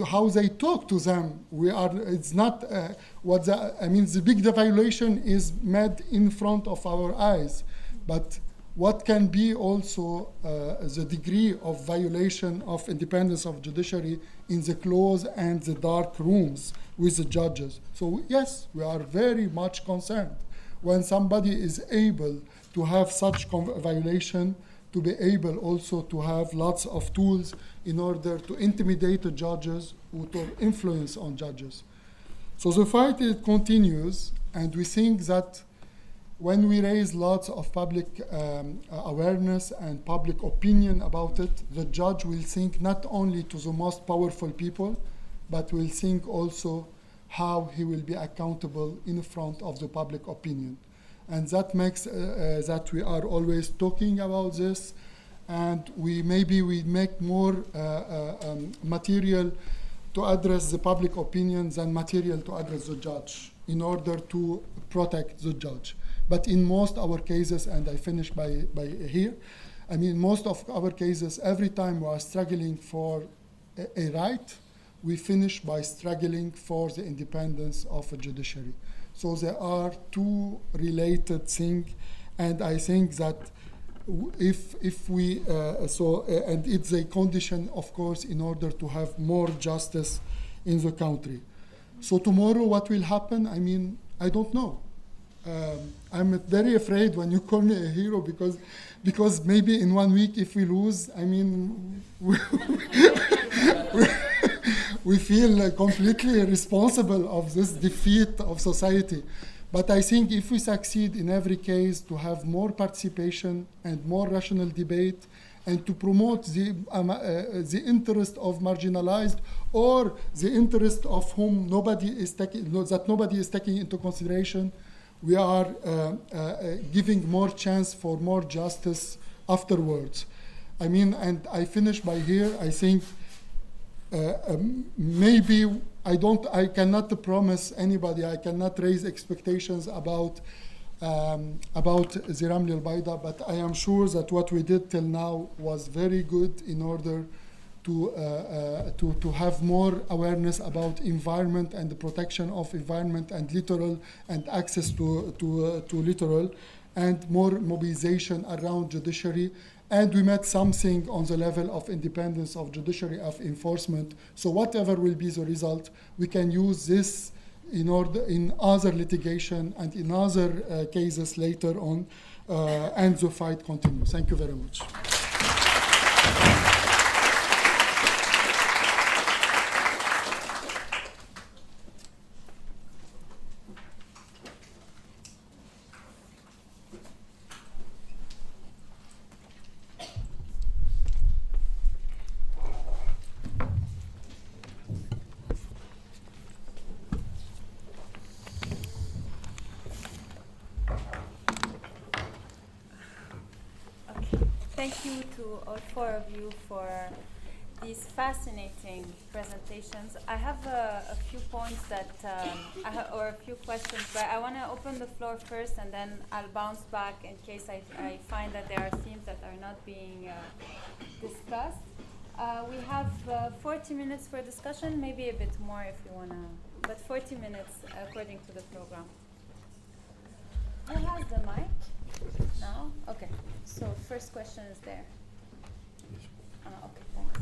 how they talk to them, it's not the big violation is made in front of our eyes, but what can be also the degree of violation of independence of judiciary in the closed and the dark rooms with the judges. So yes, we are very much concerned when somebody is able to have such violation, to be able also to have lots of tools in order to intimidate the judges or to influence on judges. So the fight continues, and we think that when we raise lots of public awareness and public opinion about it, the judge will think not only to the most powerful people, but will think also how he will be accountable in front of the public opinion. And that makes that we are always talking about this, and we make more material to address the public opinion than material to address the judge in order to protect the judge. But in most our cases, and I finish by here, most of our cases, every time we are struggling for a right, we finish by struggling for the independence of a judiciary. So there are 2 related things, and I think that if we and it's a condition, of course, in order to have more justice in the country. So tomorrow, what will happen? I don't know. I'm very afraid when you call me a hero, because maybe in 1 week, if we lose, we feel completely responsible of this defeat of society. But I think if we succeed in every case to have more participation and more rational debate, and to promote the interest of marginalized, or the interest of whom nobody is taking into consideration, we are giving more chance for more justice afterwards. And I finish by here. I think maybe I cannot promise anybody, I cannot raise expectations about the Ramli al-Bayda, but I am sure that what we did till now was very good in order to have more awareness about environment and the protection of environment and littoral and access to littoral, and more mobilization around judiciary. And we met something on the level of independence of judiciary of enforcement. So whatever will be the result, we can use this in other litigation and in other cases later on, and the fight continues. Thank you very much. Thank you to all four of you for these fascinating presentations. I have a few points that, or a few questions, but I want to open the floor first, and then I'll bounce back in case I find that there are themes that are not being discussed. We have 40 minutes for discussion, maybe a bit more if you want to, but 40 minutes according to the program. Who has the mic? No? Okay. So first question is there. Okay, thanks.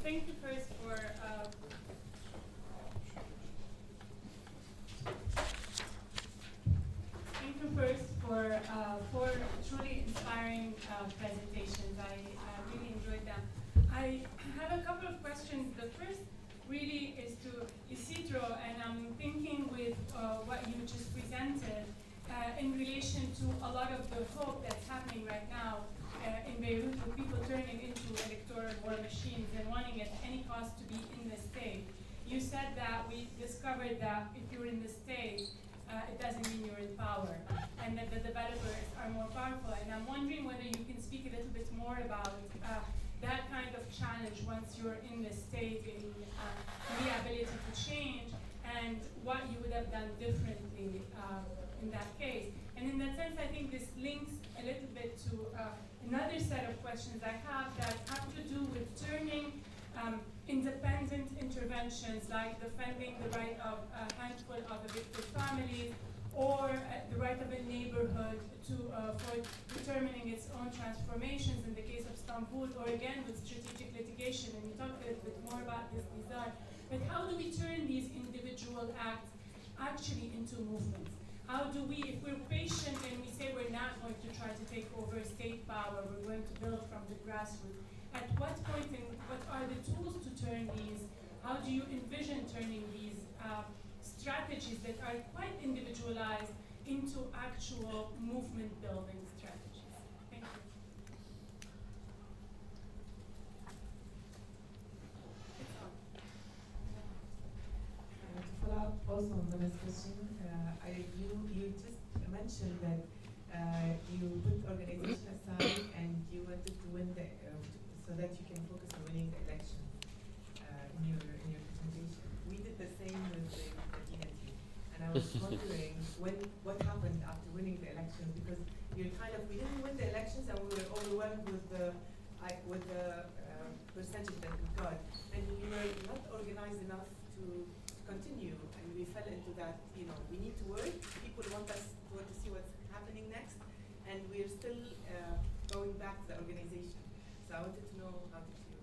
Thank you first for four truly inspiring presentations. I really enjoyed them. I have a couple of questions. The first really is to Isidro, and I'm thinking with what you just presented in relation to a lot of the hope that's happening right now in Beirut, with people turning into electoral war machines and wanting at any cost to be in the state. You said that we discovered that if you're in the state, it doesn't mean you're in power, and that the developers are more powerful. And I'm wondering whether you can speak a little bit more about that kind of challenge once you're in the state, in the ability to change, and what you would have done differently in that case. And in that sense, I think this links a little bit to another set of questions I have that have to do with turning independent interventions, like defending the right of a handful of evicted families, or the right of a neighborhood for determining its own transformations in the case of Istanbul, or again with strategic litigation. And you talked a little bit more about this desire. But how do we turn these individual acts actually into movements? How do we, if we're patient and we say we're not going to try to take over state power, we're going to build from the grassroots, at what point and what are the tools to turn these? How do you envision turning these strategies that are quite individualized into actual movement building strategies? Thank you. To follow up also on the next question, you just mentioned that you put organization aside and you wanted to win so that you can focus on winning the election in your presentation. We did the same with the unity, and I was wondering what happened after winning the elections, because we didn't win the elections and we were overwhelmed with the percentage that we got, and we were not organized enough to continue, and we fell into that, we need to work, people want to see what's happening next, and we're still going back to the organization. So I wanted to know how did you...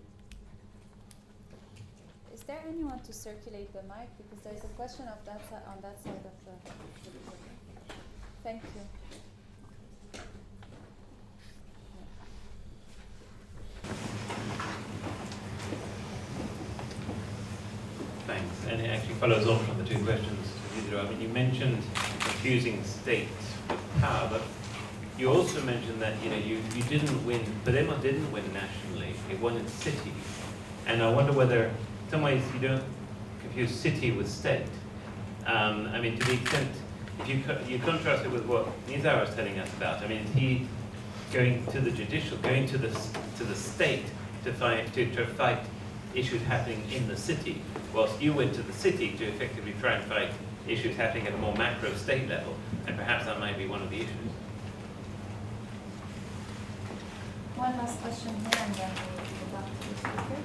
Is there anyone to circulate the mic? Because there's a question on that side of the... Thank you. Thanks. And it actually follows on from the two questions. I mean, you mentioned confusing states with power, but you also mentioned that you didn't win, Podemos didn't win nationally. It won in cities, and I wonder whether, in some ways, you don't confuse city with state. I mean, to the extent, if you contrast it with what Nizar was telling us about. I mean, is he going to the judicial, going to the state to fight issues happening in the city, whilst you went to the city to effectively try and fight issues happening at a more macro state level, and perhaps that might be one of the issues. One last question here, and then we'll go back to the speakers.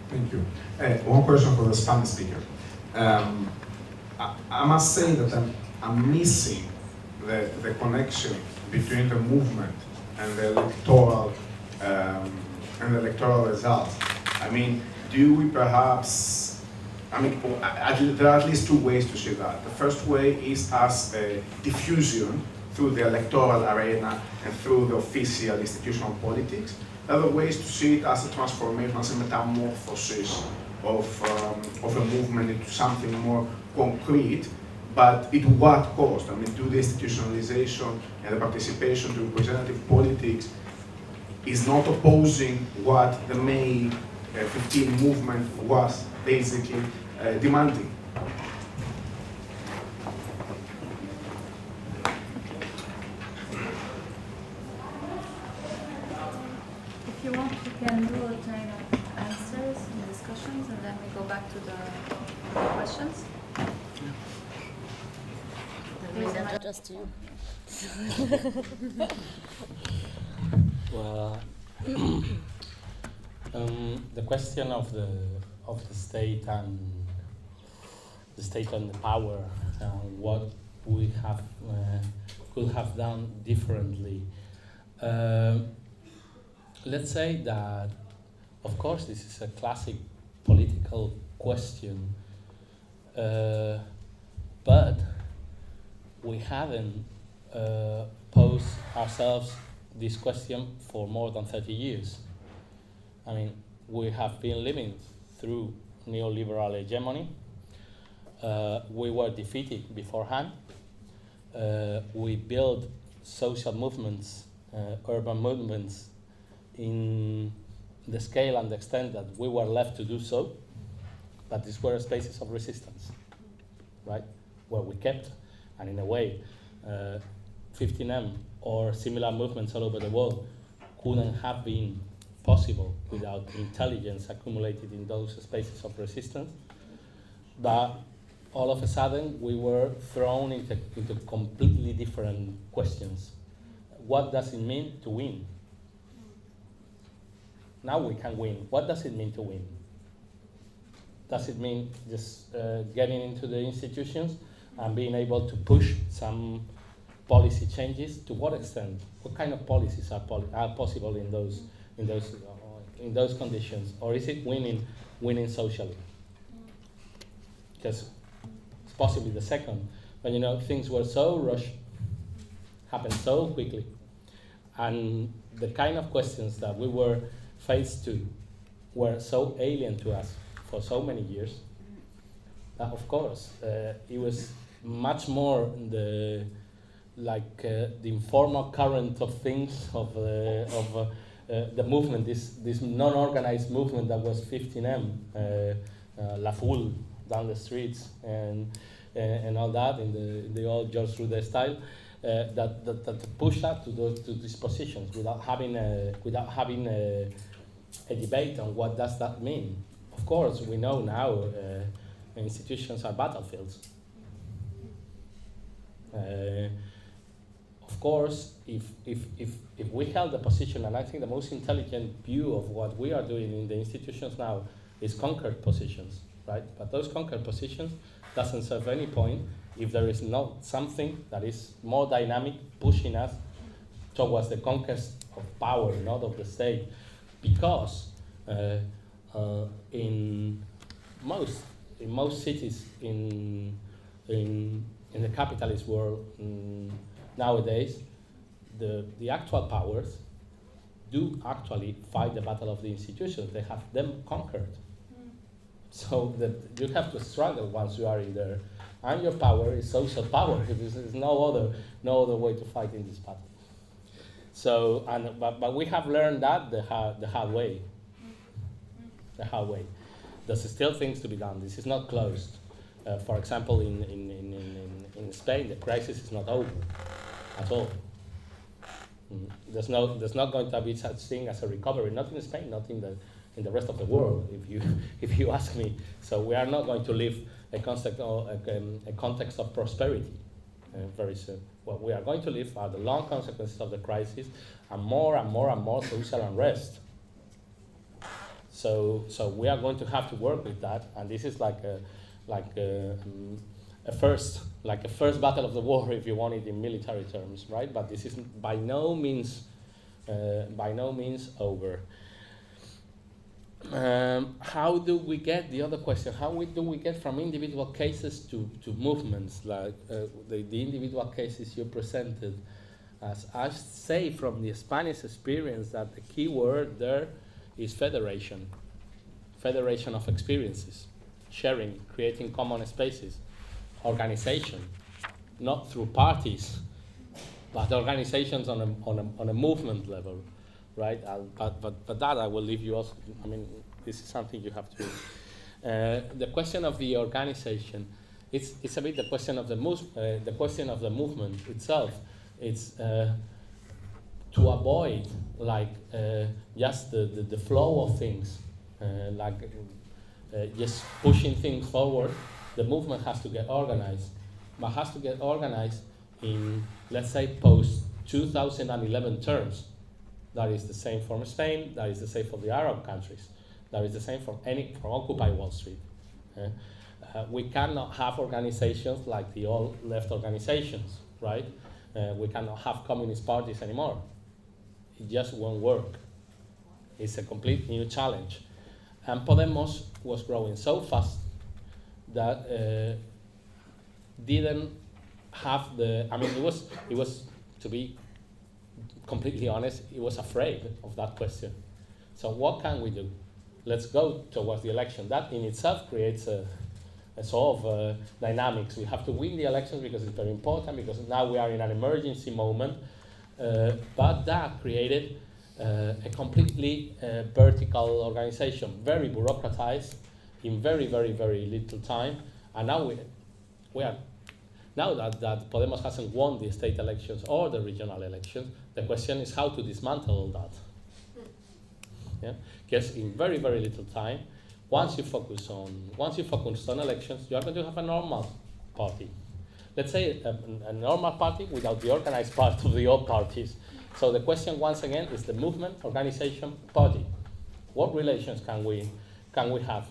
Thank you. One question for the Spanish speaker. I must say that I'm missing the connection between the movement and the electoral results. I mean, do we perhaps? I mean, there are at least two ways to see that. The first way is as a diffusion through the electoral arena and through the official institutional politics. The other way is to see it as a transformation, as a metamorphosis of a movement into something more concrete, but at what cost? I mean, do the institutionalization and the participation to representative politics is not opposing what the May 15 movement was basically demanding. If you want, we can do a kind of answers and discussions, and then we go back to the questions. There's a mic. Just you. Well, the question of the state and the power, what we have could have done differently. Let's say that, of course, this is a classic political question, but we haven't posed ourselves this question for more than 30 years. I mean, we have been living through neoliberal hegemony. We were defeated beforehand. We built social movements, urban movements, in the scale and the extent that we were left to do so, but these were spaces of resistance, right? Where we kept, and in a way, 15M or similar movements all over the world couldn't have been possible without intelligence accumulated in those spaces of resistance. But all of a sudden, we were thrown into completely different questions. What does it mean to win? Now we can win. What does it mean to win? Does it mean just getting into the institutions and being able to push some policy changes? To what extent? What kind of policies are possible in those conditions? Or is it winning socially? Because it's possibly the second. But things were so rushed, happened so quickly, and the kind of questions that we were faced to were so alien to us for so many years that, of course, it was much more the informal current of things of the movement, this non-organized movement that was 15M, La Foule down the streets and all that in the old George Rude style, that pushed up to these positions without having a debate on what does that mean. Of course, we know now institutions are battlefields. Of course, if we held a position, and I think the most intelligent view of what we are doing in the institutions now is conquered positions, right? But those conquered positions doesn't serve any point if there is not something that is more dynamic, pushing us towards the conquest of power, not of the state. Because in most cities in the capitalist world nowadays, the actual powers do actually fight the battle of the institutions. They have them conquered. So that you have to struggle once you are in there, and your power is social power. There's no other way to fight in this battle. So, but we have learned that the hard way. The hard way. There's still things to be done. This is not closed. For example, in Spain, the crisis is not over at all. There's not going to be such thing as a recovery. Not in Spain, not in in the rest of the world, if you ask me. So we are not going to live a context of prosperity very soon. What we are going to live are the long consequences of the crisis and more and more and more social unrest. So we are going to have to work with that, and this is like a first battle of the war, if you want it in military terms, right? But this is by no means over. How do we get, the other question, do we get from individual cases to movements, like the individual cases you presented? As I say from the Spanish experience, that the key word there is federation of experiences, sharing, creating common spaces, organization, not through parties, but organizations on a movement level, right? But that I will leave you also. I mean, this is something you have to. The question of the organization, it's a bit the question of the movement itself. It's to avoid just the flow of things, just pushing things forward. The movement has to get organized, but has to get organized in, let's say, post-2011 terms. That is the same for Spain, that is the same for the Arab countries, that is the same for Occupy Wall Street. We cannot have organizations like the old left organizations, right? We cannot have communist parties anymore. It just won't work. It's a complete new challenge. And Podemos was growing so fast that didn't have the, I mean, it was, to be completely honest, it was afraid of that question. So what can we do? Let's go towards the election. That in itself creates a sort of dynamics. We have to win the elections because it's very important, because now we are in an emergency moment. But that created a completely vertical organization, very bureaucratized, in very, very, very little time. And now we are, now that Podemos hasn't won the state elections or the regional elections, the question is how to dismantle all that. Yeah, because in very, very little time, once you focus on elections, you are going to have a normal party. Let's say a normal party without the organized part of the old parties. So the question once again is the movement, organization, party. What relations can we have?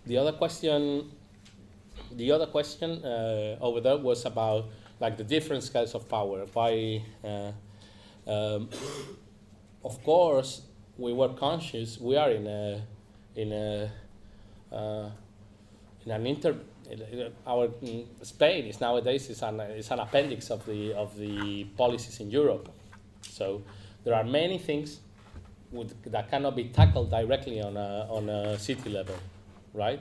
The other question over there was about like the different scales of power. Why? Of course, we were conscious. We are Spain is nowadays an appendix of the policies in Europe. So there are many things that cannot be tackled directly on a city level, right?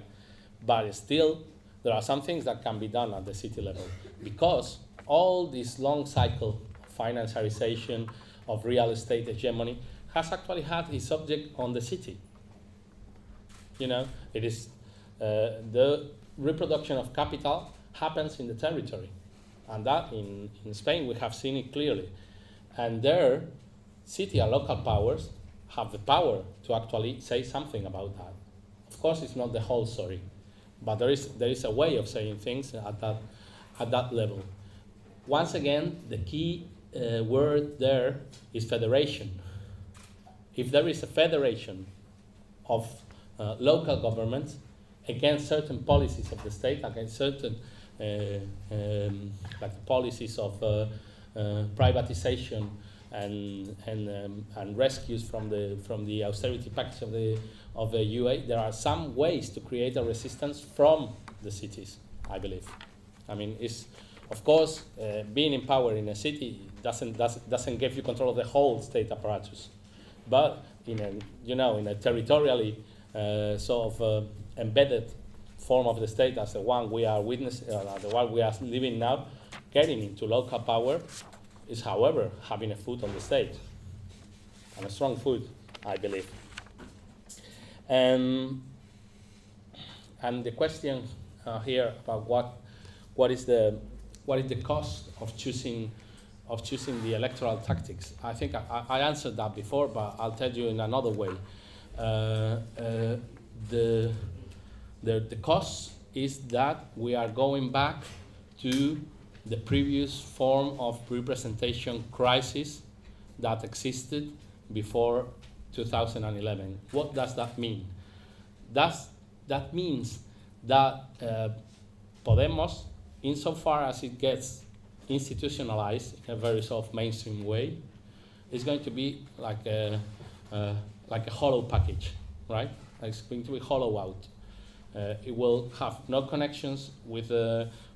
But still, there are some things that can be done at the city level, because all this long cycle of financiarization of real estate hegemony has actually had its object on the city. You know, it is the reproduction of capital happens in the territory, and that in Spain we have seen it clearly. And there, city and local powers have the power to actually say something about that. Of course, it's not the whole story, but there is a way of saying things at that level. Once again, the key word there is federation. If there is a federation of local governments against certain policies of the state, against certain like policies of privatization and rescues from the austerity package of the UA, there are some ways to create a resistance from the cities, I believe. I mean, it's, of course, being in power in a city doesn't give you control of the whole state apparatus, but in a territorially sort of embedded form of the state as the one we are witnessing, the one we are living now, getting into local power is, however, having a foot on the state, and a strong foot, I believe. And the question here about what is the cost of choosing of choosing the electoral tactics. I think I answered that before, but I'll tell you in another way. The cost is that we are going back to the previous form of representation crisis that existed before 2011. What does that mean? That means that Podemos, insofar as it gets institutionalized in a very sort of mainstream way, is going to be like a hollow package, right? It's going to be hollow out. It will have no connections with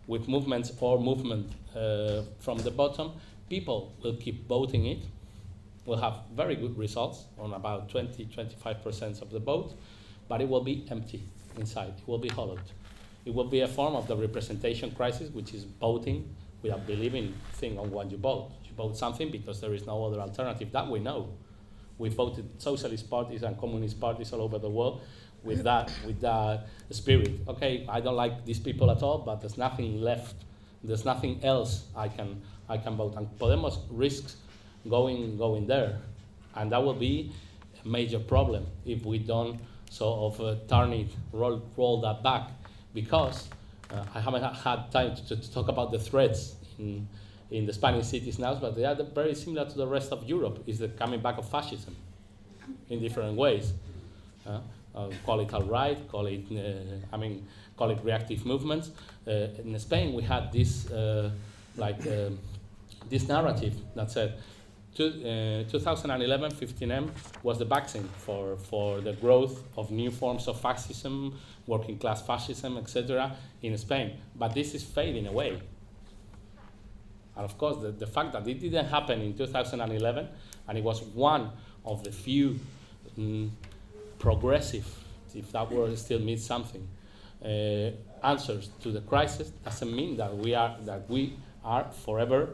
movements or movement from the bottom. People will keep voting it. Will have very good results on about 20-25% of the vote, but it will be empty inside. It will be hollowed. It will be a form of the representation crisis, which is voting without believing thing on what you vote. You vote something because there is no other alternative. That we know. We voted socialist parties and communist parties all over the world with that spirit. Okay, I don't like these people at all, but there's nothing left. There's nothing else I can vote. And Podemos risks going there, and that will be a major problem if we don't sort of turn it, roll that back, because I haven't had time to talk about the threats in the Spanish cities now, but they are very similar to the rest of Europe. Is the coming back of fascism in different ways. Call it alt-right, call it reactive movements. In Spain, we had this this narrative that said 2011 15M was the vaccine for the growth of new forms of fascism, working class fascism, etc. in Spain. But this is fading away. And of course, the fact that it didn't happen in 2011, and it was one of the few progressive, if that word still means something, answers to the crisis, doesn't mean that we are forever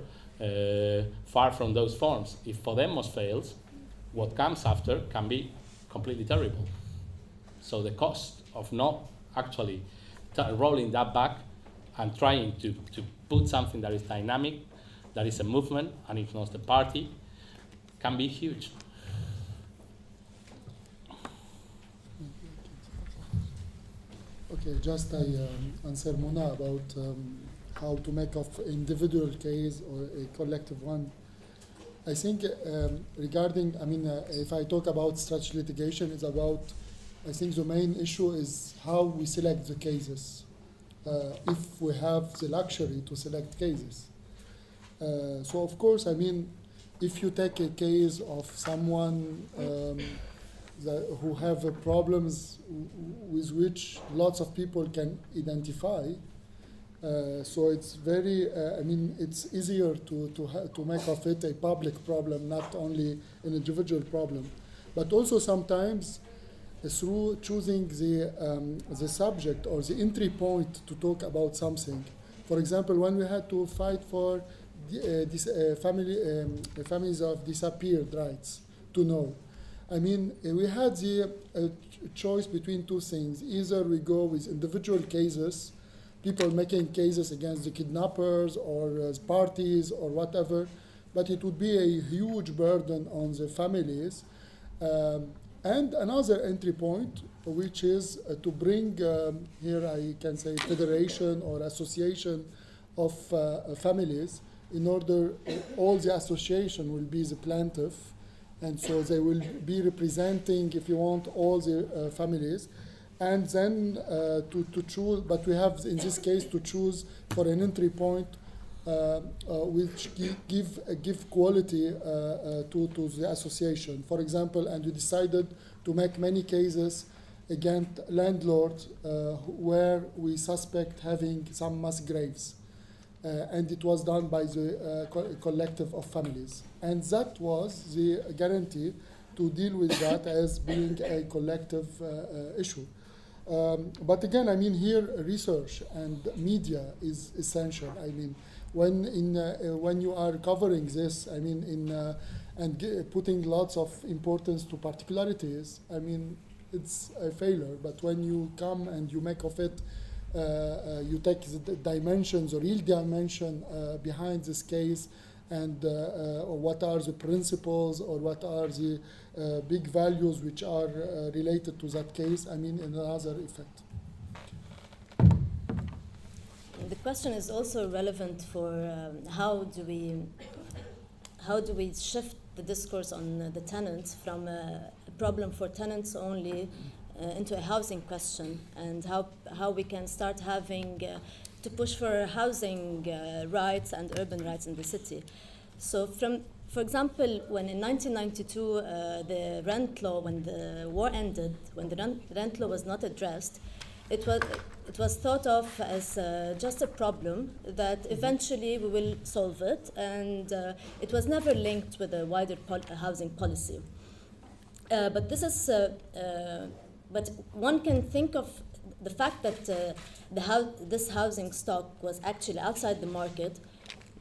far from those forms. If Podemos fails, what comes after can be completely terrible. So the cost of not actually rolling that back and trying to put something that is dynamic, that is a movement, and it's not the party, can be huge. Okay, just I answer Mona about how to make of individual case or a collective one. I think regarding, if I talk about such litigation, it's about, I think the main issue is how we select the cases, if we have the luxury to select cases. So of course, if you take a case of someone who have problems with which lots of people can identify, so it's very, it's easier to make of it a public problem, not only an individual problem. But also sometimes through choosing the subject or the entry point to talk about something. For example, when we had to fight for families of disappeared rights to know. We had the choice between two things. Either we go with individual cases, people making cases against the kidnappers or parties or whatever, but it would be a huge burden on the families. And another entry point, which is to bring, here I can say federation or association of families, in order all the association will be the plaintiff, and so they will be representing, if you want, all the families. And then to choose, but we have in this case to choose for an entry point which give quality to the association. For example, and we decided to make many cases against landlords where we suspect having some mass graves. And it was done by the collective of families. And that was the guarantee to deal with that as being a collective issue. But again, here research and media is essential. When you are covering this, and putting lots of importance to particularities, it's a failure. But when you come and you make of it, you take the dimensions or real dimension behind this case, and what are the principles or what are the big values which are related to that case, I mean, in another effect. The question is also relevant for how do we shift the discourse on the tenants from a problem for tenants only into a housing question, and how we can start having to push for housing rights and urban rights in the city. So for example, when in 1992 the rent law, when the war ended, when the rent law was not addressed, it was thought of as just a problem that eventually we will solve it, and it was never linked with a wider housing policy. But one can think of the fact that this housing stock was actually outside the market,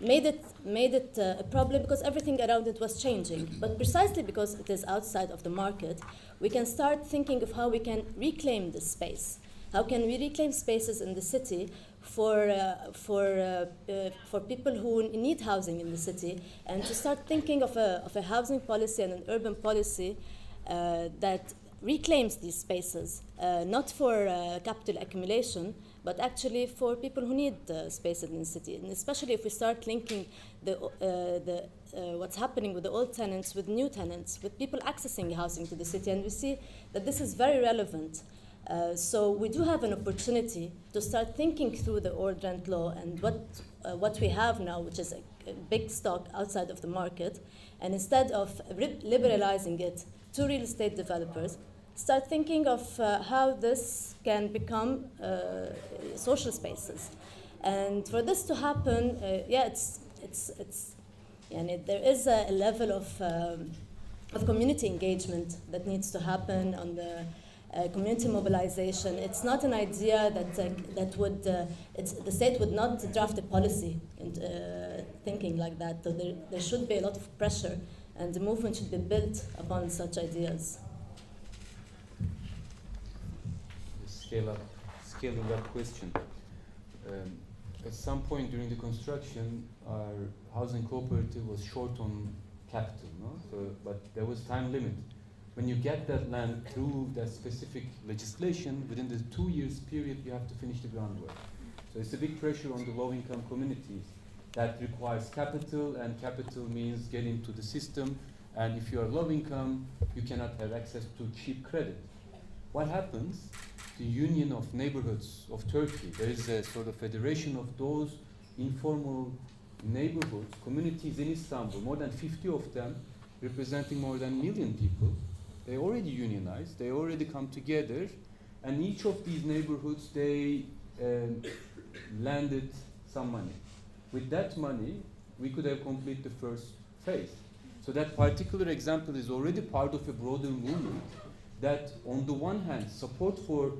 made it a problem because everything around it was changing. But precisely because it is outside of the market, we can start thinking of how we can reclaim this space. How can we reclaim spaces in the city for people who need housing in the city, and to start thinking of a housing policy and an urban policy that reclaims these spaces, not for capital accumulation, but actually for people who need spaces in the city. And especially if we start linking what's happening with the old tenants with new tenants, with people accessing housing to the city, and we see that this is very relevant. So we do have an opportunity to start thinking through the old rent law and what we have now, which is a big stock outside of the market, and instead of liberalizing it to real estate developers, start thinking of how this can become social spaces. And for this to happen, there is a level of community engagement that needs to happen on the community mobilization. It's not an idea that would the state would not draft a policy thinking like that. So there should be a lot of pressure, and the movement should be built upon such ideas. Scaling up question. At some point during the construction, our housing cooperative was short on capital, no? But there was time limit. When you get that land through that specific legislation, within the 2 years period, you have to finish the groundwork. So it's a big pressure on the low-income communities that requires capital, and capital means getting to the system. And if you are low income, you cannot have access to cheap credit. What happens? The Union of Neighborhoods of Turkey, there is a sort of federation of those informal neighborhoods, communities in Istanbul, more than 50 of them, representing more than 1 million people. They already unionized, they already come together, and each of these neighborhoods, they landed some money. With that money, we could have completed the first phase. So that particular example is already part of a broader movement that, on the one hand, support for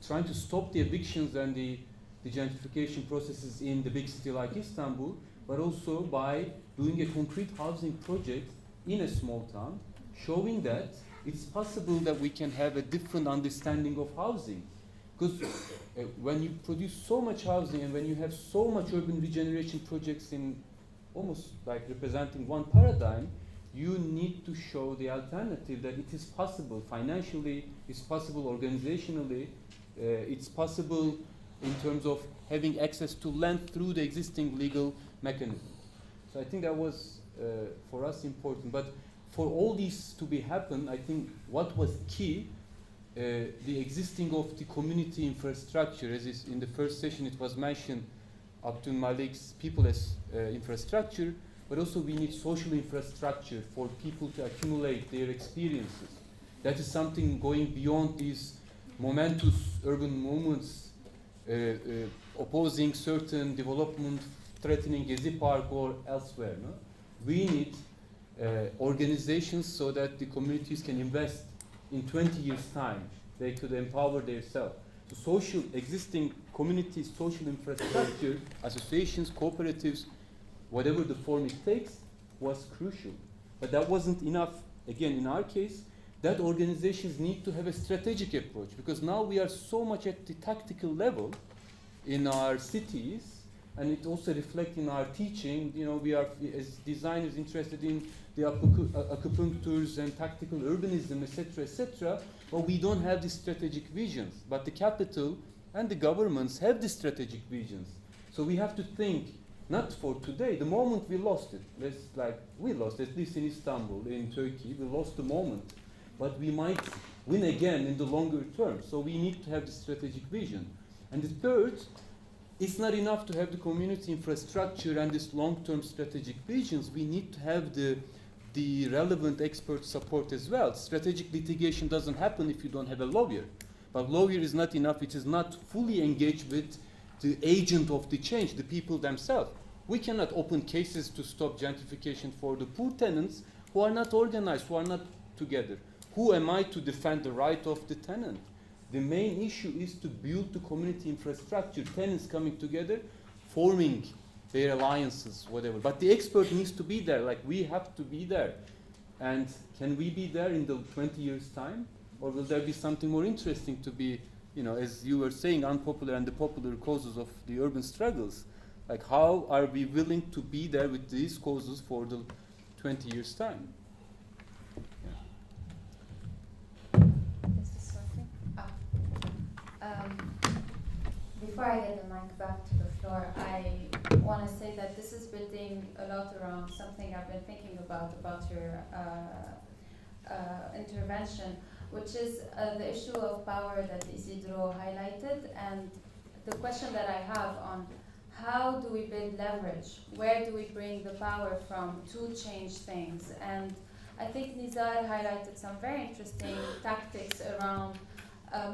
trying to stop the evictions and the gentrification processes in the big city like Istanbul, but also by doing a concrete housing project in a small town, showing that it's possible that we can have a different understanding of housing. Because when you produce so much housing and when you have so much urban regeneration projects in almost like representing one paradigm, you need to show the alternative, that it is possible financially, it's possible organizationally, it's possible in terms of having access to land through the existing legal mechanism. So I think that was for us important. But for all these to be happen, I think what was key, the existing of the community infrastructure, as is in the first session it was mentioned, Abdul Malik's people as infrastructure, but also we need social infrastructure for people to accumulate their experiences. That is something going beyond these momentous urban movements opposing certain development threatening Gezi Park or elsewhere. No? We need organizations so that the communities can invest in 20 years' time. They could empower themselves. So social, existing communities, social infrastructure, associations, cooperatives, whatever the form it takes, was crucial. But that wasn't enough. Again, in our case, that organizations need to have a strategic approach, because now we are so much at the tactical level in our cities, and it also reflects in our teaching. You know, we are, as designers, interested in the acupunctures and tactical urbanism, etc., etc., but we don't have these strategic visions. But the capital and the governments have these strategic visions. So we have to think, not for today, the moment we lost it, we lost, at least in Istanbul, in Turkey, we lost the moment. But we might win again in the longer term. So we need to have the strategic vision. And the third, it's not enough to have the community infrastructure and this long-term strategic visions. We need to have the relevant expert support as well. Strategic litigation doesn't happen if you don't have a lawyer. But lawyer is not enough. It is not fully engaged with the agent of the change, the people themselves. We cannot open cases to stop gentrification for the poor tenants who are not organized, who are not together. Who am I to defend the right of the tenant? The main issue is to build the community infrastructure, tenants coming together, forming their alliances, whatever. But the expert needs to be there, like we have to be there. And can we be there in the 20 years' time? Or will there be something more interesting to be, you know, as you were saying, unpopular and the popular causes of the urban struggles? Like, how are we willing to be there with these causes for the 20 years' time? Before I get the mic back to the floor, I want to say that this is building a lot around something I've been thinking about your intervention, which is the issue of power that Isidro highlighted, and the question that I have on how do we build leverage? Where do we bring the power from to change things? And I think Nizar highlighted some very interesting tactics around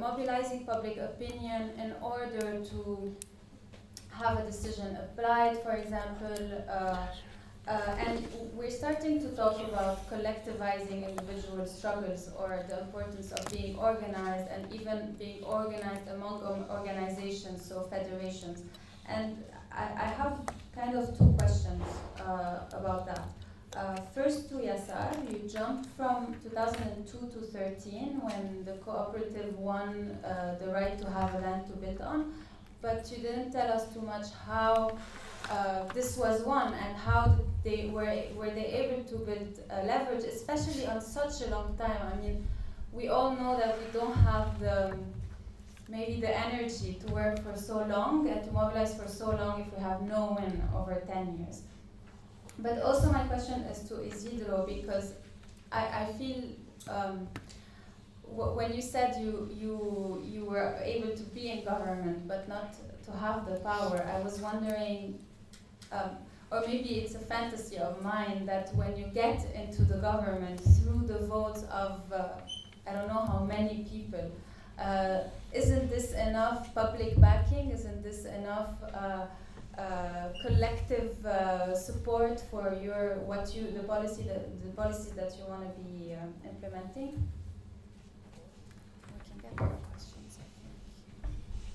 mobilizing public opinion in order to have a decision applied, for example, and we're starting to talk about collectivizing individual struggles or the importance of being organized and even being organized among organizations, so federations. And I have kind of two questions about that. First, to Yasar, you jumped from 2002 to 13 when the cooperative won the right to have a land to build on, but you didn't tell us too much how this was won and how they were they able to build leverage, especially on such a long time. I mean, we all know that we don't have maybe the energy to work for so long and to mobilize for so long if we have no win over 10 years. But also my question is to Isidro, because I feel when you said you were able to be in government but not to have the power, I was wondering, or maybe it's a fantasy of mine, that when you get into the government through the votes of I don't know how many people, isn't this enough public backing? Isn't this enough collective support for the policies that you want to be implementing? We can get more questions, I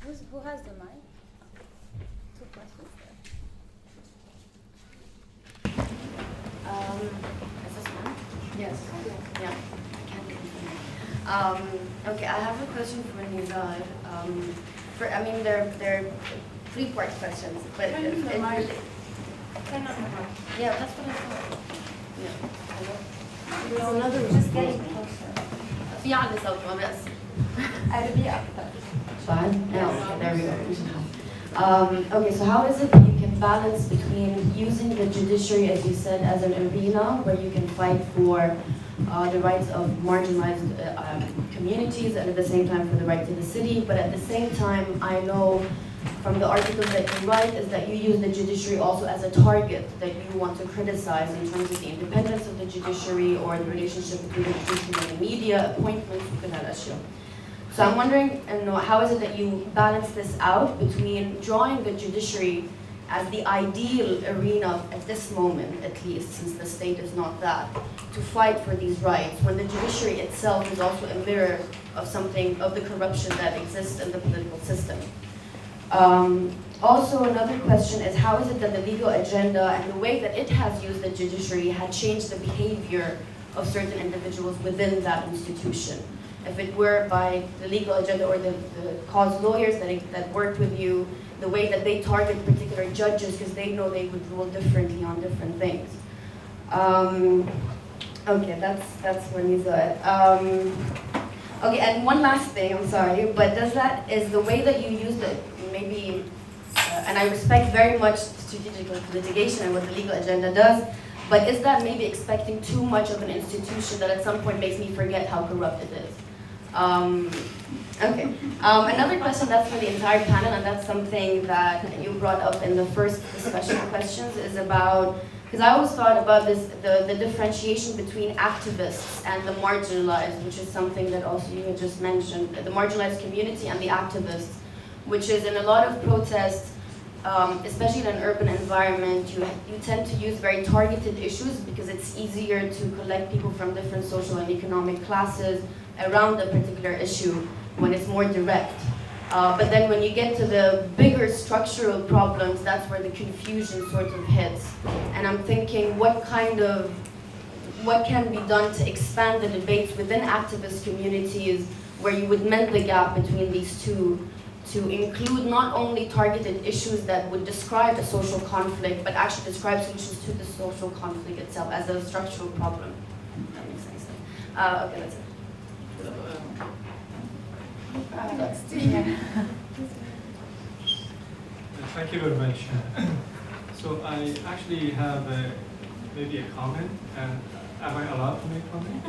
think. Who has the mic? Two questions there. Is this one? Yes. Yeah, I can't get it. Okay, I have a question for Nizar. They're three-part questions, but Turn on the mic. Turn on the mic. Yeah, that's what I thought. Yeah. There's another one. Just getting closer. في عندي صوت ما بس. قربي أكتر. Fine? Yeah, okay, there we go. Okay, so how is it that you can balance between using the judiciary, as you said, as an arena where you can fight for the rights of marginalized communities and at the same time for the right to the city, but at the same time I know from the articles that you write is that you use the judiciary also as a target that you want to criticize in terms of the independence of the judiciary or the relationship between the judiciary and the media, appointments, so I'm wondering, how is it that you balance this out between drawing the judiciary as the ideal arena at this moment, at least, since the state is not that, to fight for these rights, when the judiciary itself is also a mirror of of the corruption that exists in the political system. Also, another question is, how is it that the legal agenda and the way that it has used the judiciary had changed the behavior of certain individuals within that institution? if it were by the legal agenda or the cause lawyers that worked with you, the way that they target particular judges because they know they would rule differently on different things. Okay, that's when you saw it. Okay, and one last thing, I'm sorry, but is the way that you use it, maybe, and I respect very much strategic litigation and what the legal agenda does, but is that maybe expecting too much of an institution that at some point makes me forget how corrupt it is? Okay. Another question that's for the entire panel, and that's something that you brought up in the first discussion questions, is about, because I always thought about this, the differentiation between activists and the marginalized, which is something that also you had just mentioned, the marginalized community and the activists, which is in a lot of protests, especially in an urban environment, you tend to use very targeted issues because it's easier to collect people from different social and economic classes around a particular issue when it's more direct. But then when you get to the bigger structural problems, that's where the confusion sort of hits. And I'm thinking, what can be done to expand the debates within activist communities where you would mend the gap between these two, to include not only targeted issues that would describe a social conflict, but actually describe solutions to the social conflict itself as a structural problem. That makes sense. Okay, that's it. Thank you very much. So I actually have maybe a comment, and am I allowed to make a comment?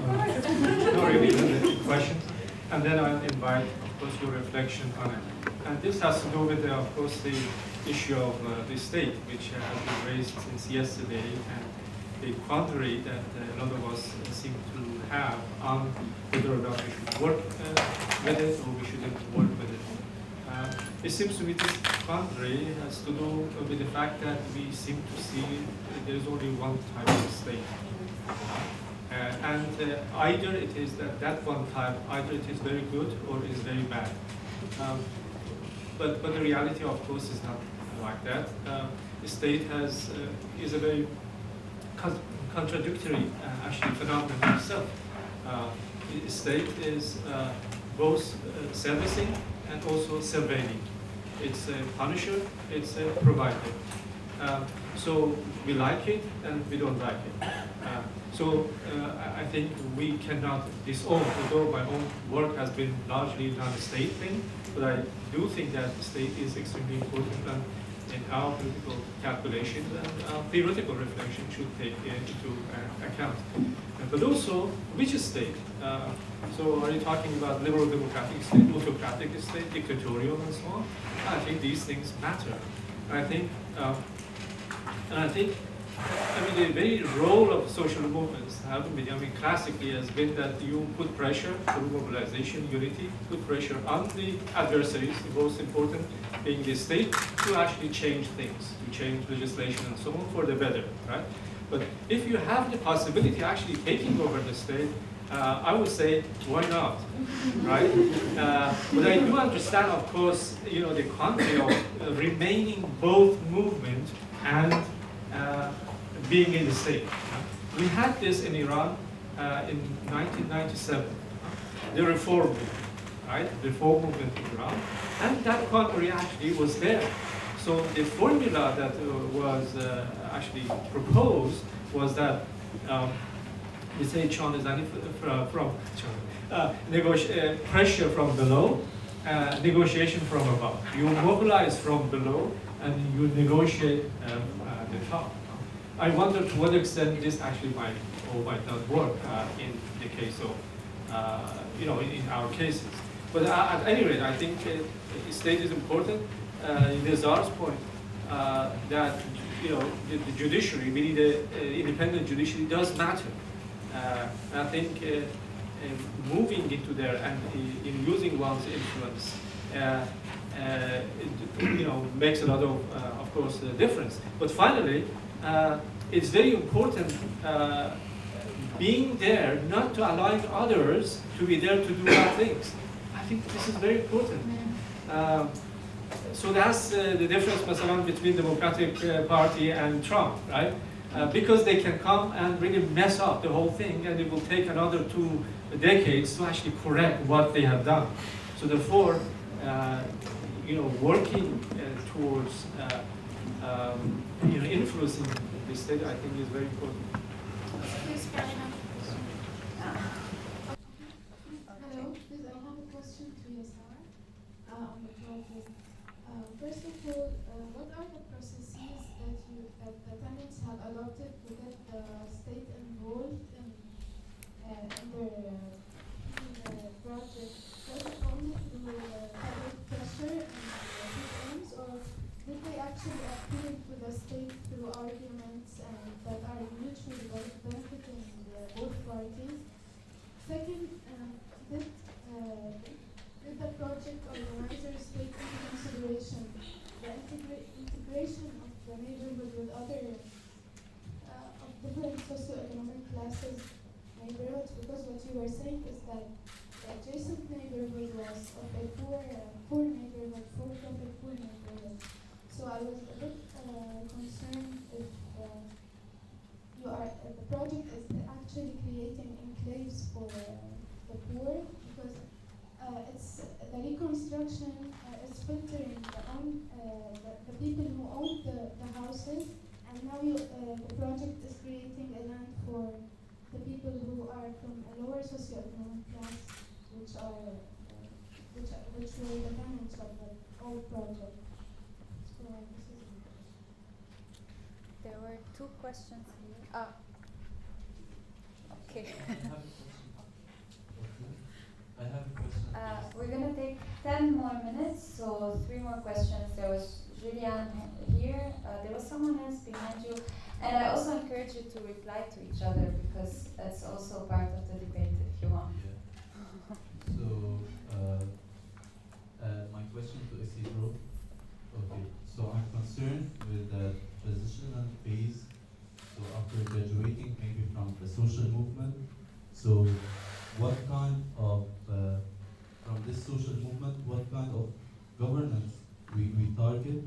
No, really, a question. And then I'll invite, of course, your reflection on it. And this has to do with, of course, the issue of the state, which has been raised since yesterday, and the quandary that a lot of us seem to have on whether or not we should work with it or we shouldn't work with it. It seems to me this quandary has to do with the fact that we seem to see there is only one type of state. And either it is that one type, either it is very good or is very bad. But the reality, of course, is not like that. The state is a very contradictory, actually, phenomenon itself. The state is both servicing and also surveilling. It's a punisher, it's a provider. So we like it and we don't like it. So I think we cannot disown, although my own work has been largely non-state thing, but I do think that the state is extremely important in our political calculations, and our theoretical reflection should take into account. But also, which state? So are you talking about liberal democratic state, autocratic state, dictatorial, and so on? I think these things matter. I think, the very role of social movements have been, classically has been that you put pressure through mobilization, unity, put pressure on the adversaries, the most important being the state, to actually change things, to change legislation and so on for the better, right? But if you have the possibility of actually taking over the state, I would say, why not, right? But I do understand, of course, the concept of remaining both movement and being in the state. We had this in Iran in 1997, the reform movement, right? The reform movement in Iran, and that quandary actually was there. So the formula that was actually proposed was that we say pressure from below, negotiation from above. You mobilize from below and you negotiate the top. I wonder to what extent this actually might or might not work in the case of, in our cases. But at any rate, I think the state is important. In Nizar's point, that the judiciary, meaning the independent judiciary, does matter. And I think moving into there and in using one's influence, makes a lot of course, difference. But finally, it's very important being there, not to allowing others to be there to do bad things. I think this is very important. So that's the difference, مثلا, between Democratic Party and Trump, right? because they can come and really mess up the whole thing, and it will take another 2 decades to actually correct what they have done. So therefore, working towards influencing the state, I think, is very important. Hello, please, I have a question to Yasar on the project. First of all, what are the processes that the tenants have adopted to get the state involved in the project? Was it only through public pressure and systems, or did they actually appeal to the state through arguments that are mutually benefiting both parties? Second, did the project organizers take into consideration the integration of the neighborhood with other of different socioeconomic classes neighborhoods? Because what you were saying is that the adjacent neighborhood was of a poor neighborhood, for-profit poor neighborhood. So I was a bit concerned if the project is actually creating enclaves for the poor, because it's the reconstruction is filtering the people who own the houses, and now the project is creating a land for the people who are from a lower socioeconomic class, which were the tenants of the old project. So this is There were 2 questions here. Okay. I have a question. We're going to take 10 more minutes, so 3 more questions. There was Julian here, there was someone else behind you, and I also encourage you to reply to each other, because that's also part of the debate if you want. Yeah. So, my question to Isidro. Okay, so I'm concerned with the transitional phase. So after graduating maybe from the social movement, so what kind of, from this social movement, what kind of governance we target,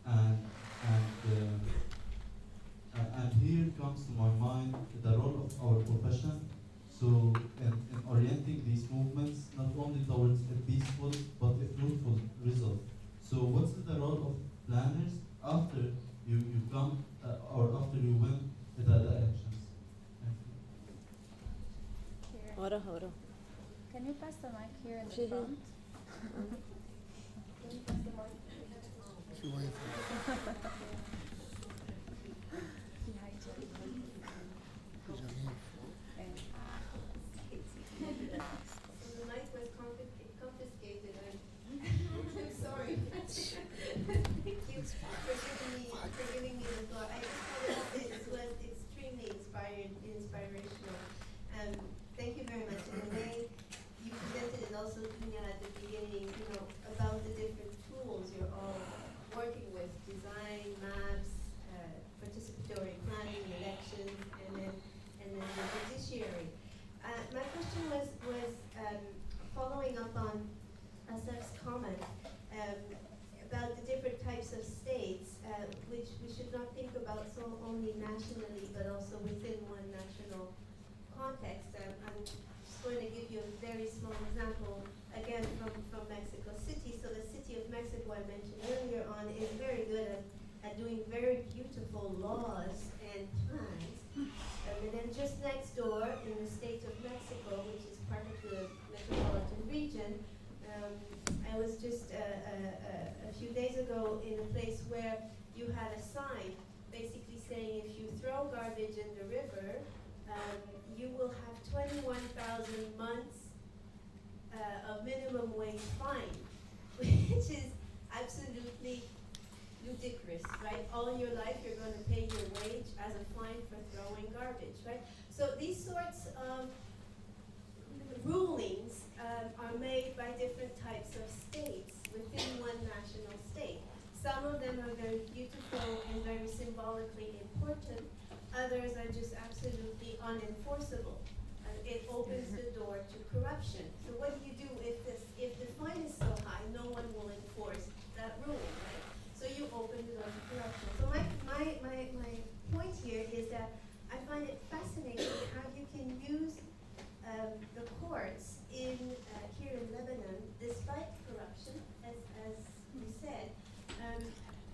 and here comes to my mind the role of our profession. So in orienting these movements not only towards a peaceful but a fruitful result. So what's the role of planners after you come or after you win the elections? Here. Can you pass the mic here in the front? Can you pass the mic? The mic was confiscated. I'm sorry. Thank you for giving me the floor. I just wanted to say this was extremely inspirational. Thank you very much. And the way you presented it also, Dunya, at the beginning, about the different tools you're all working with: design, maps, participatory planning, elections, and then the judiciary. My question was following up on Asaf's comment about the different types of states, which we should not think about so only nationally, but also within one national context. I'm just going to give you a very small example, again from Mexico City. So the city of Mexico I mentioned earlier on is very good at doing very beautiful laws and plans. And then just next door in the state of Mexico, which is part of the metropolitan region, I was just a few days ago in a place where you had a sign basically saying if you throw garbage in the river, you will have 21,000 months of minimum wage fine, which is absolutely ludicrous, right? All your life you're going to pay your wage as a fine for throwing garbage, right? So these sorts of rulings are made by different types of states within one national state. Some of them are very beautiful and very symbolically important. Others are just absolutely unenforceable. And it opens the door to corruption. So what do you do if the fine is so high, no one will enforce that rule, right? So you open the door to corruption. So my point here is find it fascinating how you can use the courts in here in Lebanon, despite corruption, as you said,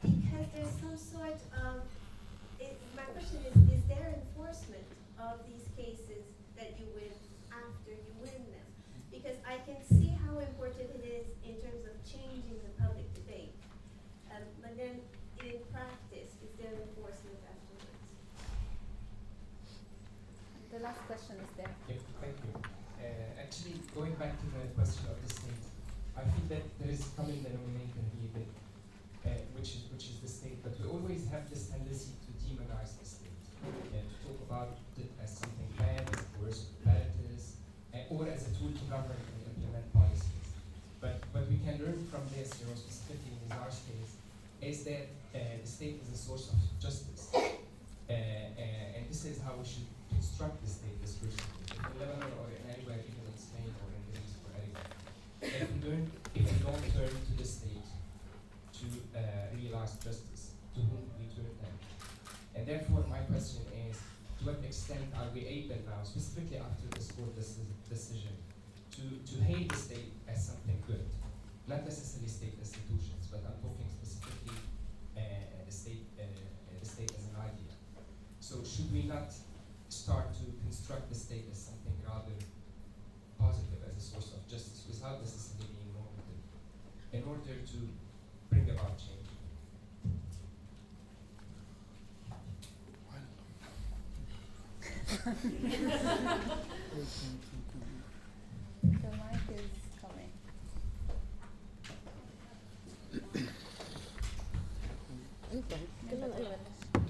because there's some sort of. My question is there enforcement of these cases that you win after you win them? Because I can see how important it is in terms of changing the public debate, but then in practice, is there enforcement afterwards? The last question is there. Yeah, thank you. Actually, going back to the question of the state, I feel that there is common denominator here, that, which is the state, but we always have this tendency to demonize the state, to talk about it as something bad, as worse competitors, or as a tool to govern and implement policies. But what we can learn from this, specifically in Nizar's case, is that the state is a source of justice, and this is how we should construct the state, this person, in Lebanon or in anywhere, even in Spain or in Greece or anywhere. If we don't turn to the state to realize justice, to whom we turn then? And therefore, my question is, to what extent are we able now, specifically after this court decision, to hail the state as something good? Not necessarily state institutions, but I'm talking specifically the state as an idea. So should we not start to construct the state as something rather positive, as a source of justice, without necessarily being normative, in order to bring about change? The mic is coming.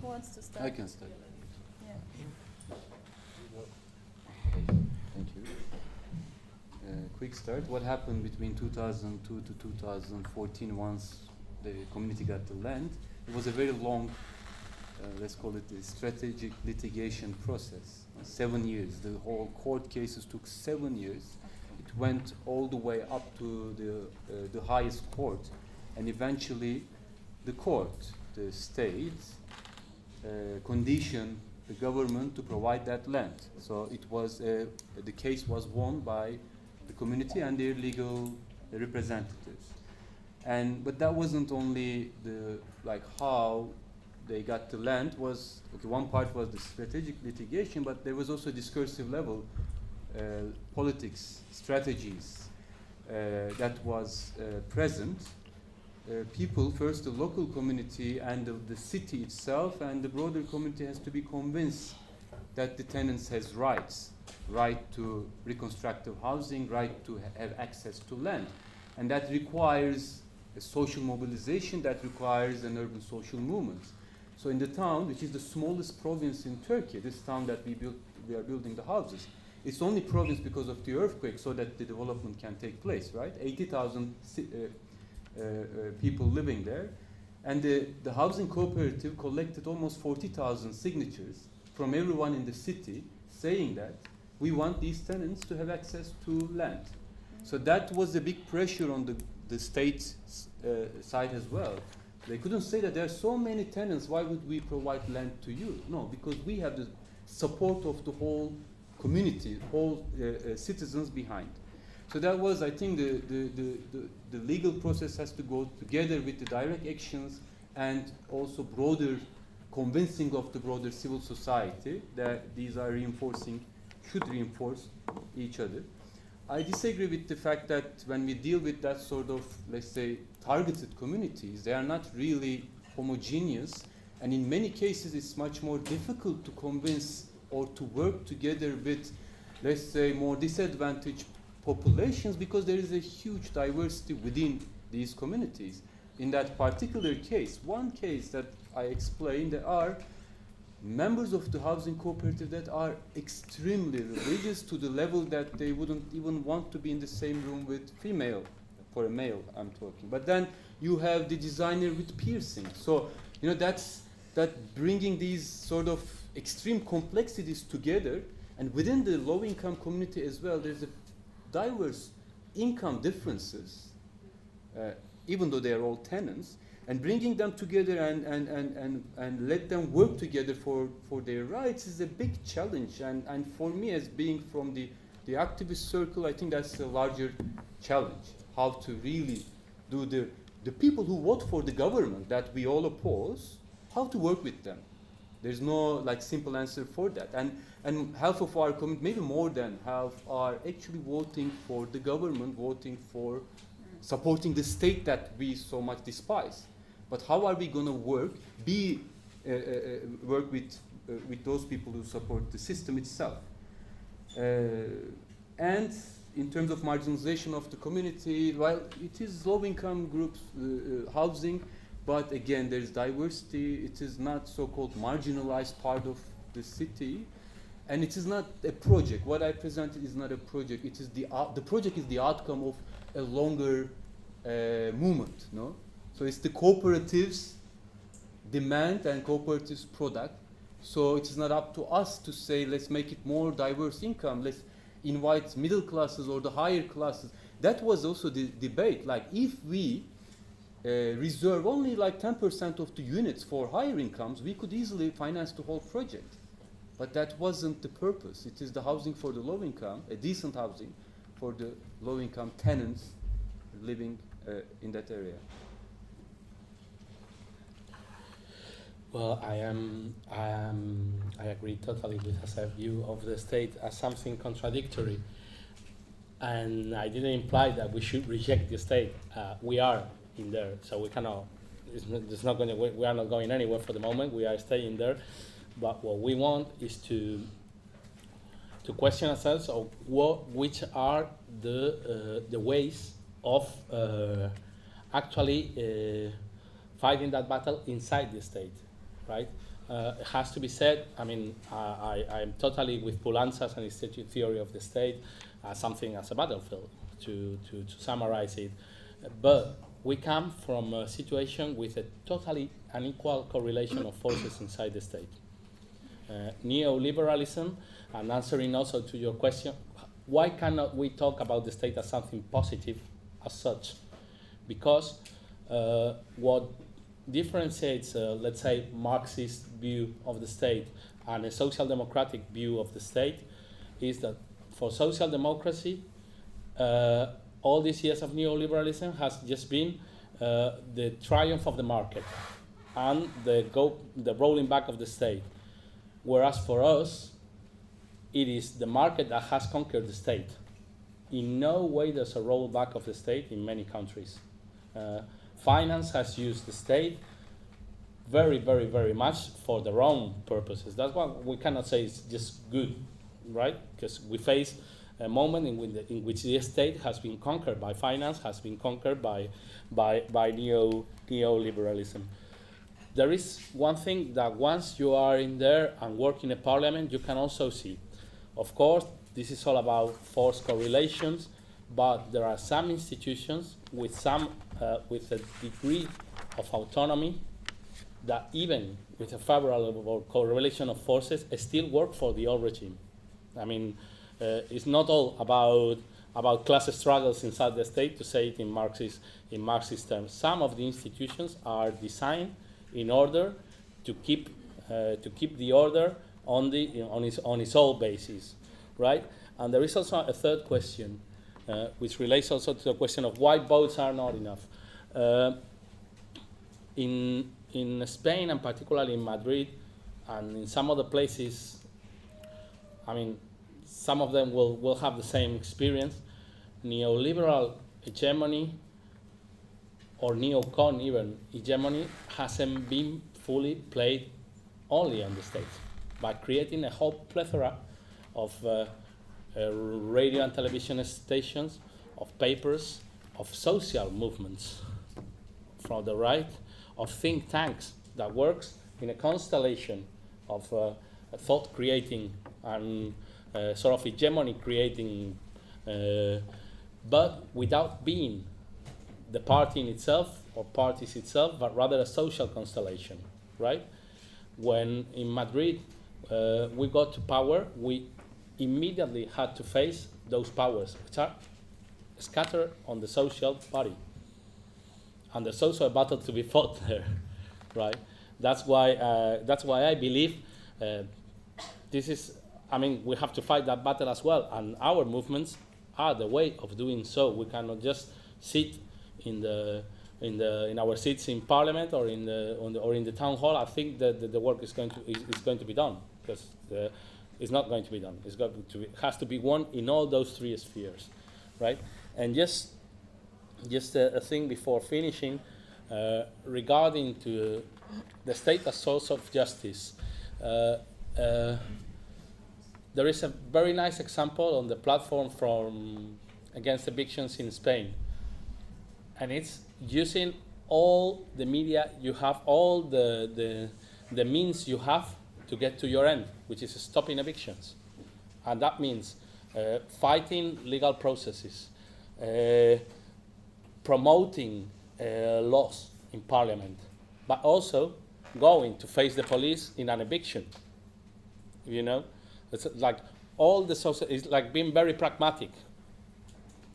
Who wants to start? I can start. Yeah. Thank you. Quick start. What happened between 2002 to 2014 once the community got the land? It was a very long, let's call it a strategic litigation process. 7 years. The whole court cases took 7 years. It went all the way up to the highest court, and eventually the court, the state, conditioned the government to provide that land. So it was the case was won by the community and their legal representatives. But that wasn't only the how they got the land. Was okay. One part was the strategic litigation, but there was also discursive level politics, strategies that was present. People, first the local community and the city itself and the broader community has to be convinced that the tenants has rights, right to reconstructive housing, right to have access to land. And that requires a social mobilization, that requires an urban social movement. So in the town, which is the smallest province in Turkey, this town that we are building the houses, it's only province because of the earthquake so that the development can take place, right? 80,000 people living there. And the housing cooperative collected almost 40,000 signatures from everyone in the city saying that we want these tenants to have access to land. So that was a big pressure on the state side as well. They couldn't say that there are so many tenants, why would we provide land to you? No, because we have the support of the whole community, whole citizens behind. So that was, I think, the legal process has to go together with the direct actions and also broader convincing of the broader civil society that these are should reinforce each other. I disagree with the fact that when we deal with that sort of, let's say, targeted communities, they are not really homogeneous, and in many cases it's much more difficult to convince or to work together with, let's say, more disadvantaged populations because there is a huge diversity within these communities. In that particular case, one case that I explained, there are members of the housing cooperative that are extremely religious to the level that they wouldn't even want to be in the same room with female, for a male I'm talking. But then you have the designer with piercing. So, that's bringing these sort of extreme complexities together, and within the low-income community as well, there's a diverse income differences, even though they are all tenants. And bringing them together and let them work together for their rights is a big challenge. And for me, as being from the activist circle, I think that's a larger challenge. How to really do the people who vote for the government that we all oppose, how to work with them. There's no like simple answer for that. And half of our community, maybe more than half, are actually voting for the government, voting for supporting the state that we so much despise. But how are we going to work with those people who support the system itself? And in terms of marginalization of the community, well, it is low-income groups housing, but again, there is diversity. It is not so-called marginalized part of the city, and it is not a project. What I presented is not a project. It is the project is the outcome of a longer movement, no? So it's the cooperatives' demand and cooperatives' product. So it is not up to us to say, let's make it more diverse income. Let's invite middle classes or the higher classes. That was also the debate. Like if we reserve only like 10% of the units for higher incomes, we could easily finance the whole project. But that wasn't the purpose. It is the housing for the low income, a decent housing for the low income tenants living in that area. Well, I agree totally with Hasan's view of the state as something contradictory, and I didn't imply that we should reject the state. We are in there, so we cannot. We are not going anywhere for the moment. We are staying there, but what we want is to question ourselves of which are the ways of actually fighting that battle inside the state. Right? It has to be said, I mean, I'm totally with Poulantzas and institute theory of the state, something as a battlefield, to summarize it. But we come from a situation with a totally unequal correlation of forces inside the state. Neoliberalism, and answering also to your question, why cannot we talk about the state as something positive as such? Because what differentiates, let's say, Marxist view of the state and a social democratic view of the state is that for social democracy, all these years of neoliberalism has just been the triumph of the market and the rolling back of the state. Whereas for us, it is the market that has conquered the state. In no way there's a rollback of the state in many countries. Finance has used the state very, very, very much for their own purposes. That's why we cannot say it's just good, right? Because we face a moment in which the state has been conquered by finance, has been conquered by neoliberalism. There is one thing that once you are in there and work in a parliament, you can also see. Of course, this is all about force correlations, but there are some institutions with with a degree of autonomy that even with a favorable correlation of forces still work for the old regime. I mean, it's not all about class struggles inside the state, to say it in Marxist terms. Some of the institutions are designed in order to keep the order on its own basis, right? And there is also a third question, which relates also to the question of why votes are not enough. In Spain, and particularly in Madrid, and in some other places, I mean, some of them will have the same experience. Neoliberal hegemony, or neocon even hegemony, hasn't been fully played only on the state, by creating a whole plethora of radio and television stations, of papers, of social movements from the right, of think tanks that works in a constellation of thought creating and sort of hegemony creating, but without being the party in itself or parties itself, but rather a social constellation, right? When in Madrid we got to power, we immediately had to face those powers, which are scattered on the social body. and there's also a battle to be fought there, right? That's why I believe this is. I mean, we have to fight that battle as well, and our movements are the way of doing so. We cannot just sit in our seats in Parliament or in the town hall. I think that the work is going to be done, because it's not going to be done. It has to be won in all those three spheres, right? And just a thing before finishing, regarding to the state as source of justice. There is a very nice example on the platform against evictions in Spain, and it's using all the media you have, all the means you have to get to your end, which is stopping evictions. And that means fighting legal processes, promoting laws in Parliament, but also going to face the police in an eviction. You know, it's like all the social. It's like being very pragmatic.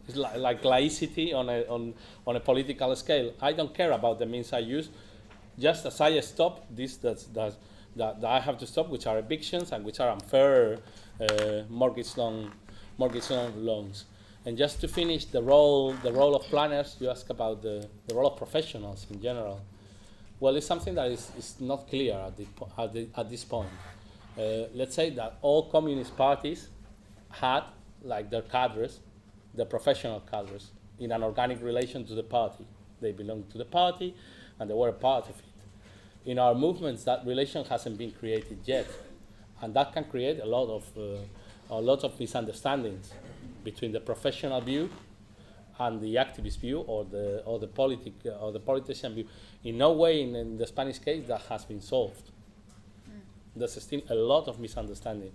It's like laicity on a political scale. I don't care about the means I use, just as I stop this that I have to stop, which are evictions and which are unfair mortgage loans. And just to finish, the role of planners, you ask about the role of professionals in general. Well, it's something that is not clear at this point. Let's say that all communist parties had, like, their cadres, the professional cadres, in an organic relation to the party. They belonged to the party, and they were a part of it. In our movements, that relation hasn't been created yet, and that can create a lot of misunderstandings between the professional view and the activist view, or the politician view. In no way, in the Spanish case, that has been solved. There's still a lot of misunderstanding.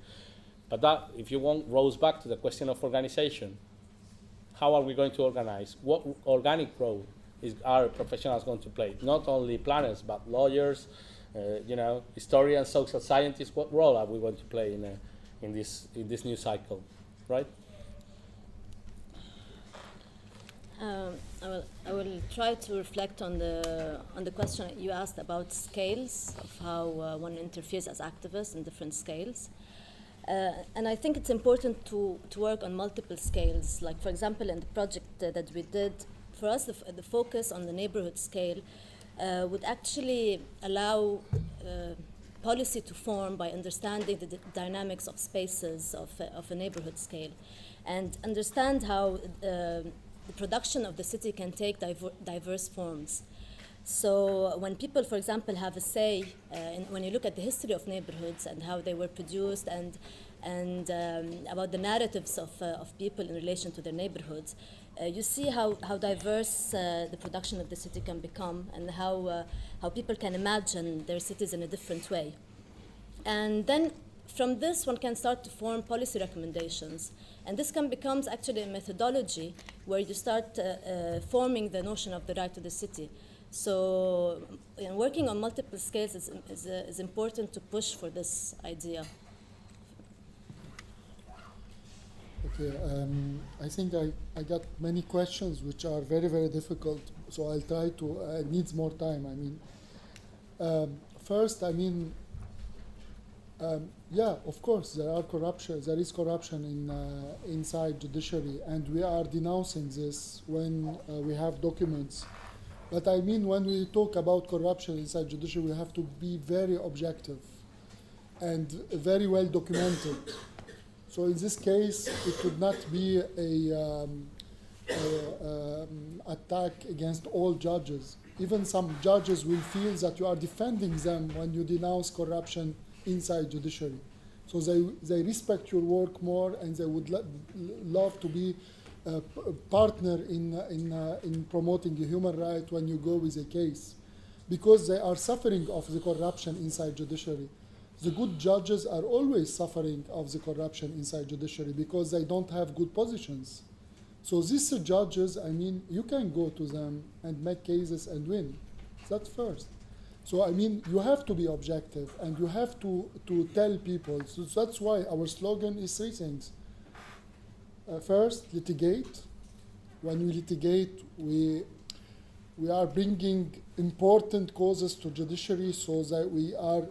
But that, if you want, rolls back to the question of organization. How are we going to organize? What organic role are professionals going to play? Not only planners, but lawyers, historians, social scientists. What role are we going to play in this new cycle, right? I will try to reflect on the question you asked about scales of how one interferes as activists in different scales. And I think it's important to work on multiple scales. Like, for example, in the project that we did, for us, the focus on the neighborhood scale would actually allow policy to form by understanding the dynamics of spaces of a neighborhood scale, and understand how the production of the city can take diverse forms. So when people, for example, have a say, when you look at the history of neighborhoods and how they were produced, and about the narratives of people in relation to their neighborhoods, you see how diverse the production of the city can become, and how people can imagine their cities in a different way. And then from this, one can start to form policy recommendations. And this can become actually a methodology where you start forming the notion of the right to the city. So working on multiple scales is important to push for this idea. Okay, I think I got many questions which are very, very difficult, so I'll try to, it needs more time. First, yeah, of course, there is corruption inside judiciary, and we are denouncing this when we have documents. But when we talk about corruption inside judiciary, we have to be very objective and very well documented. So in this case, it would not be a attack against all judges. Even some judges will feel that you are defending them when you denounce corruption inside judiciary. So they respect your work more, and they would love to be a partner in promoting a human right when you go with a case, because they are suffering of the corruption inside judiciary. The good judges are always suffering of the corruption inside judiciary because they don't have good positions. So these judges, you can go to them and make cases and win. That's first. So you have to be objective, and you have to tell people. So that's why our slogan is three things. First, litigate. When we litigate, we we are bringing important causes to judiciary so that we are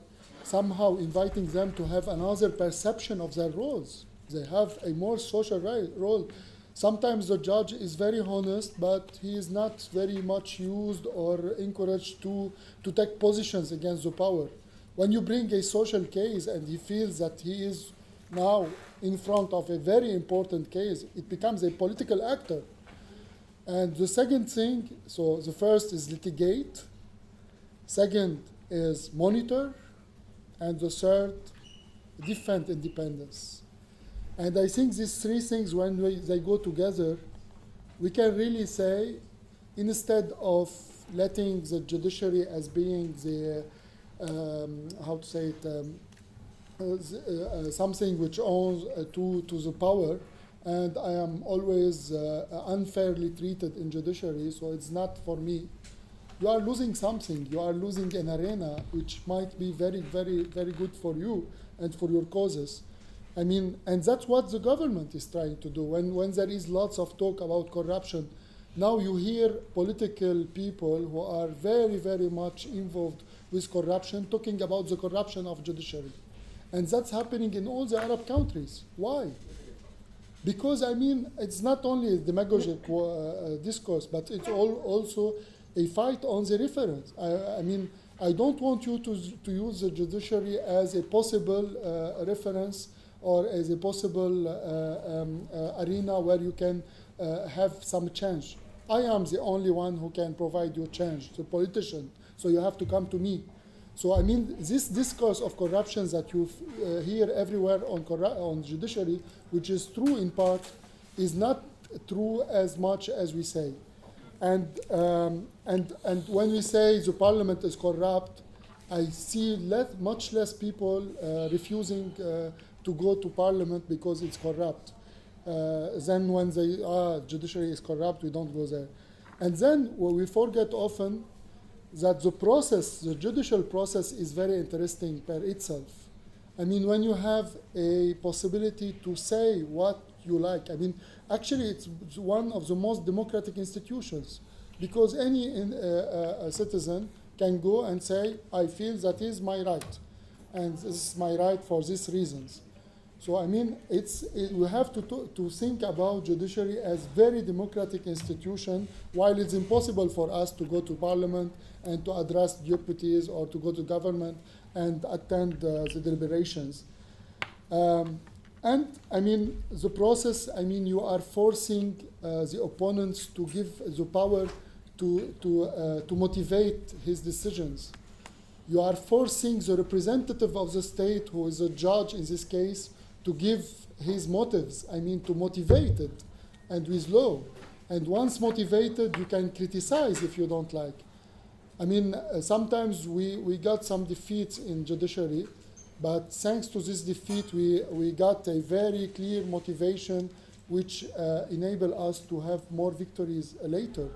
somehow inviting them to have another perception of their roles. They have a more social role. Sometimes the judge is very honest, but he is not very much used or encouraged to take positions against the power. When you bring a social case and he feels that he is now in front of a very important case, it becomes a political actor. And the second thing, so the first is litigate, second is monitor, and the third, defend independence. And I think these three things, when they go together, we can really say, instead of letting the judiciary as being the, how to say it, something which owns to the power, and I am always unfairly treated in judiciary, so it's not for me. You are losing something. You are losing an arena which might be very, very, very good for you and for your causes. I mean, and that's what the government is trying to do. When there is lots of talk about corruption, now you hear political people who are very, very much involved with corruption talking about the corruption of judiciary. And that's happening in all the Arab countries. Why? Because, I mean, it's not only a demagogic discourse, but it's also a fight on the reference. I mean, I don't want you to use the judiciary as a possible reference or as a possible arena where you can have some change. I am the only one who can provide you change, the politician, so you have to come to me. So I mean, this discourse of corruption that you hear everywhere on judiciary, which is true in part, is not true as much as we say. And when we say the parliament is corrupt, I see much less people refusing to go to parliament because it's corrupt. Then when judiciary is corrupt, we don't go there. And then we forget often that the judicial process is very interesting per itself. I mean, when you have a possibility to say what you like, I mean, actually it's one of the most democratic institutions, because any citizen can go and say, I feel that is my right, and this is my right for these reasons. So I mean, we have to think about judiciary as very democratic institution, while it's impossible for us to go to parliament and to address deputies or to go to government and attend the deliberations. And I mean, the process, I mean, you are forcing the opponents to give the power to motivate his decisions. You are forcing the representative of the state, who is a judge in this case, to give his motives, I mean, to motivate it, and with law. And once motivated, you can criticize if you don't like. I mean, sometimes we got some defeats in judiciary, but thanks to this defeat, we got a very clear motivation which enable us to have more victories later.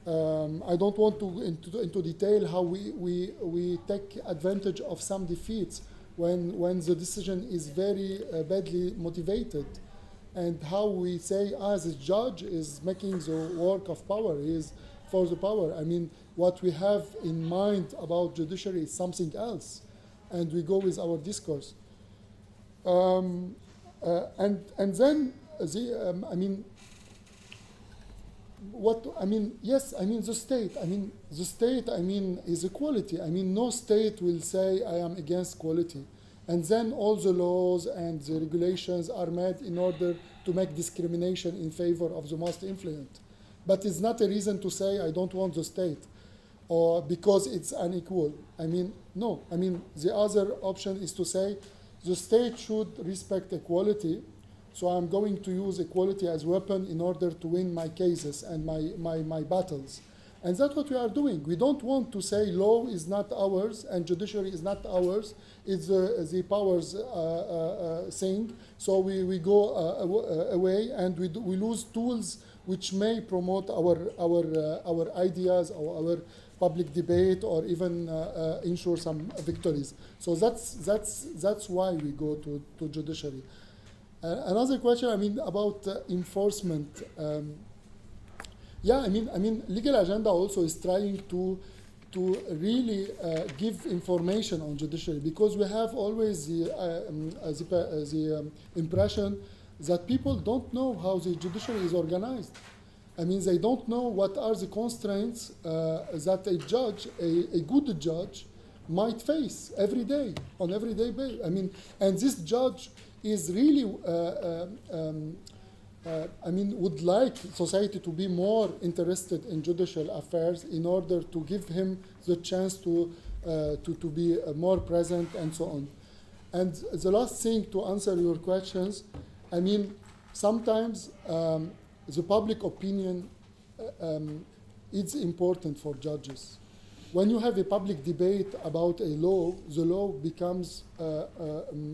I don't want to into detail how we take advantage of some defeats when the decision is very badly motivated, and how we say, as a judge is making the work of power, he is for the power. I mean, what we have in mind about judiciary is something else, and we go with our discourse. And then I mean, yes, I mean, the state. I mean, the state, I mean, is equality. I mean, no state will say, I am against equality. And then all the laws and the regulations are made in order to make discrimination in favor of the most influent. But it's not a reason to say, I don't want the state, or because it's unequal. I mean, no. I mean, the other option is to say, the state should respect equality, so I'm going to use equality as a weapon in order to win my cases and my battles. And that's what we are doing. We don't want to say law is not ours and judiciary is not ours. It's the powers thing. So we go away, and we lose tools which may promote our ideas or our public debate, or even ensure some victories. So that's why we go to judiciary. Another question, I mean, about enforcement. Yeah, I mean, Legal Agenda also is trying to really give information on judiciary, because we have always the impression that people don't know how the judiciary is organized. I mean, they don't know what are the constraints that a judge, a good judge, might face every day, on everyday basis. I mean, and this judge is really, I mean, would like society to be more interested in judicial affairs in order to give him the chance to be more present and so on. And the last thing to answer your questions, I mean, sometimes the public opinion is important for judges. When you have a public debate about a law, the law becomes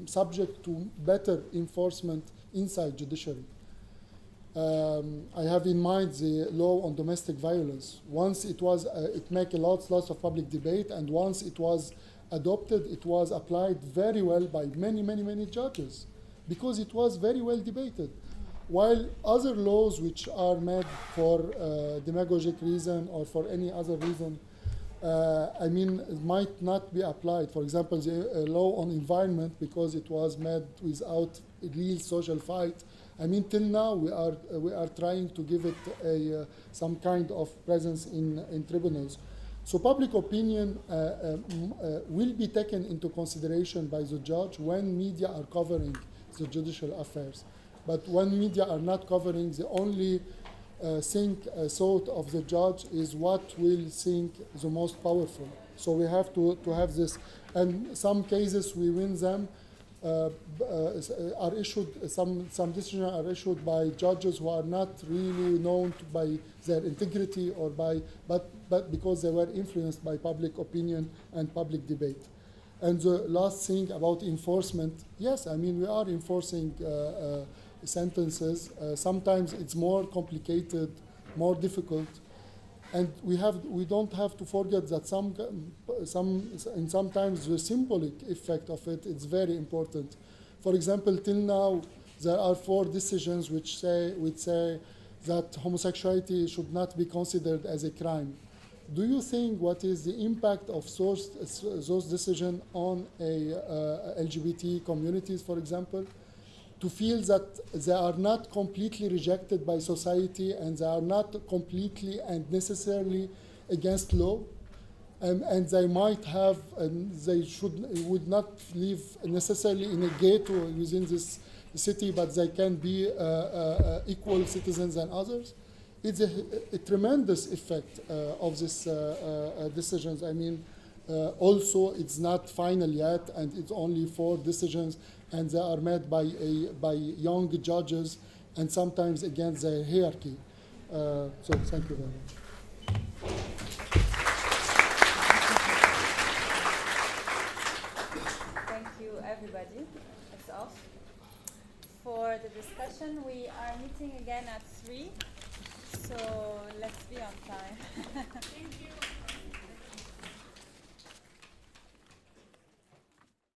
subject to better enforcement inside judiciary. I have in mind the law on domestic violence. Once it was, it made lots of public debate, and once it was adopted, it was applied very well by many judges, because it was very well debated. While other laws which are made for demagogic reason or for any other reason, I mean, it might not be applied. For example, the law on environment, because it was made without a real social fight. I mean, till now we are trying to give it some kind of presence in tribunals. So public opinion will be taken into consideration by the judge when media are covering the judicial affairs. But when media are not covering, the only thought of the judge is what will think the most powerful. So we have to have this. And some cases we win them, are issued, some decisions are issued by judges who are not really known by their integrity or but because they were influenced by public opinion and public debate. And the last thing about enforcement, yes, I mean, we are enforcing sentences. Sometimes it's more complicated, more difficult. And we don't have to forget that sometimes the symbolic effect of it is very important. For example, till now, there are 4 decisions which say that homosexuality should not be considered as a crime. Do you think what is the impact of those decisions on LGBT communities, for example? To feel that they are not completely rejected by society and they are not completely and necessarily against law, and they might have, and they would not live necessarily in a ghetto within this city, but they can be equal citizens than others. It's a tremendous effect of these decisions. I mean, also it's not final yet, and it's only 4 decisions, and they are made by young judges, and sometimes against their hierarchy. So thank you very much. Thank you, everybody. It's off. For the discussion, we are meeting again at 3, so let's be on time. Thank you.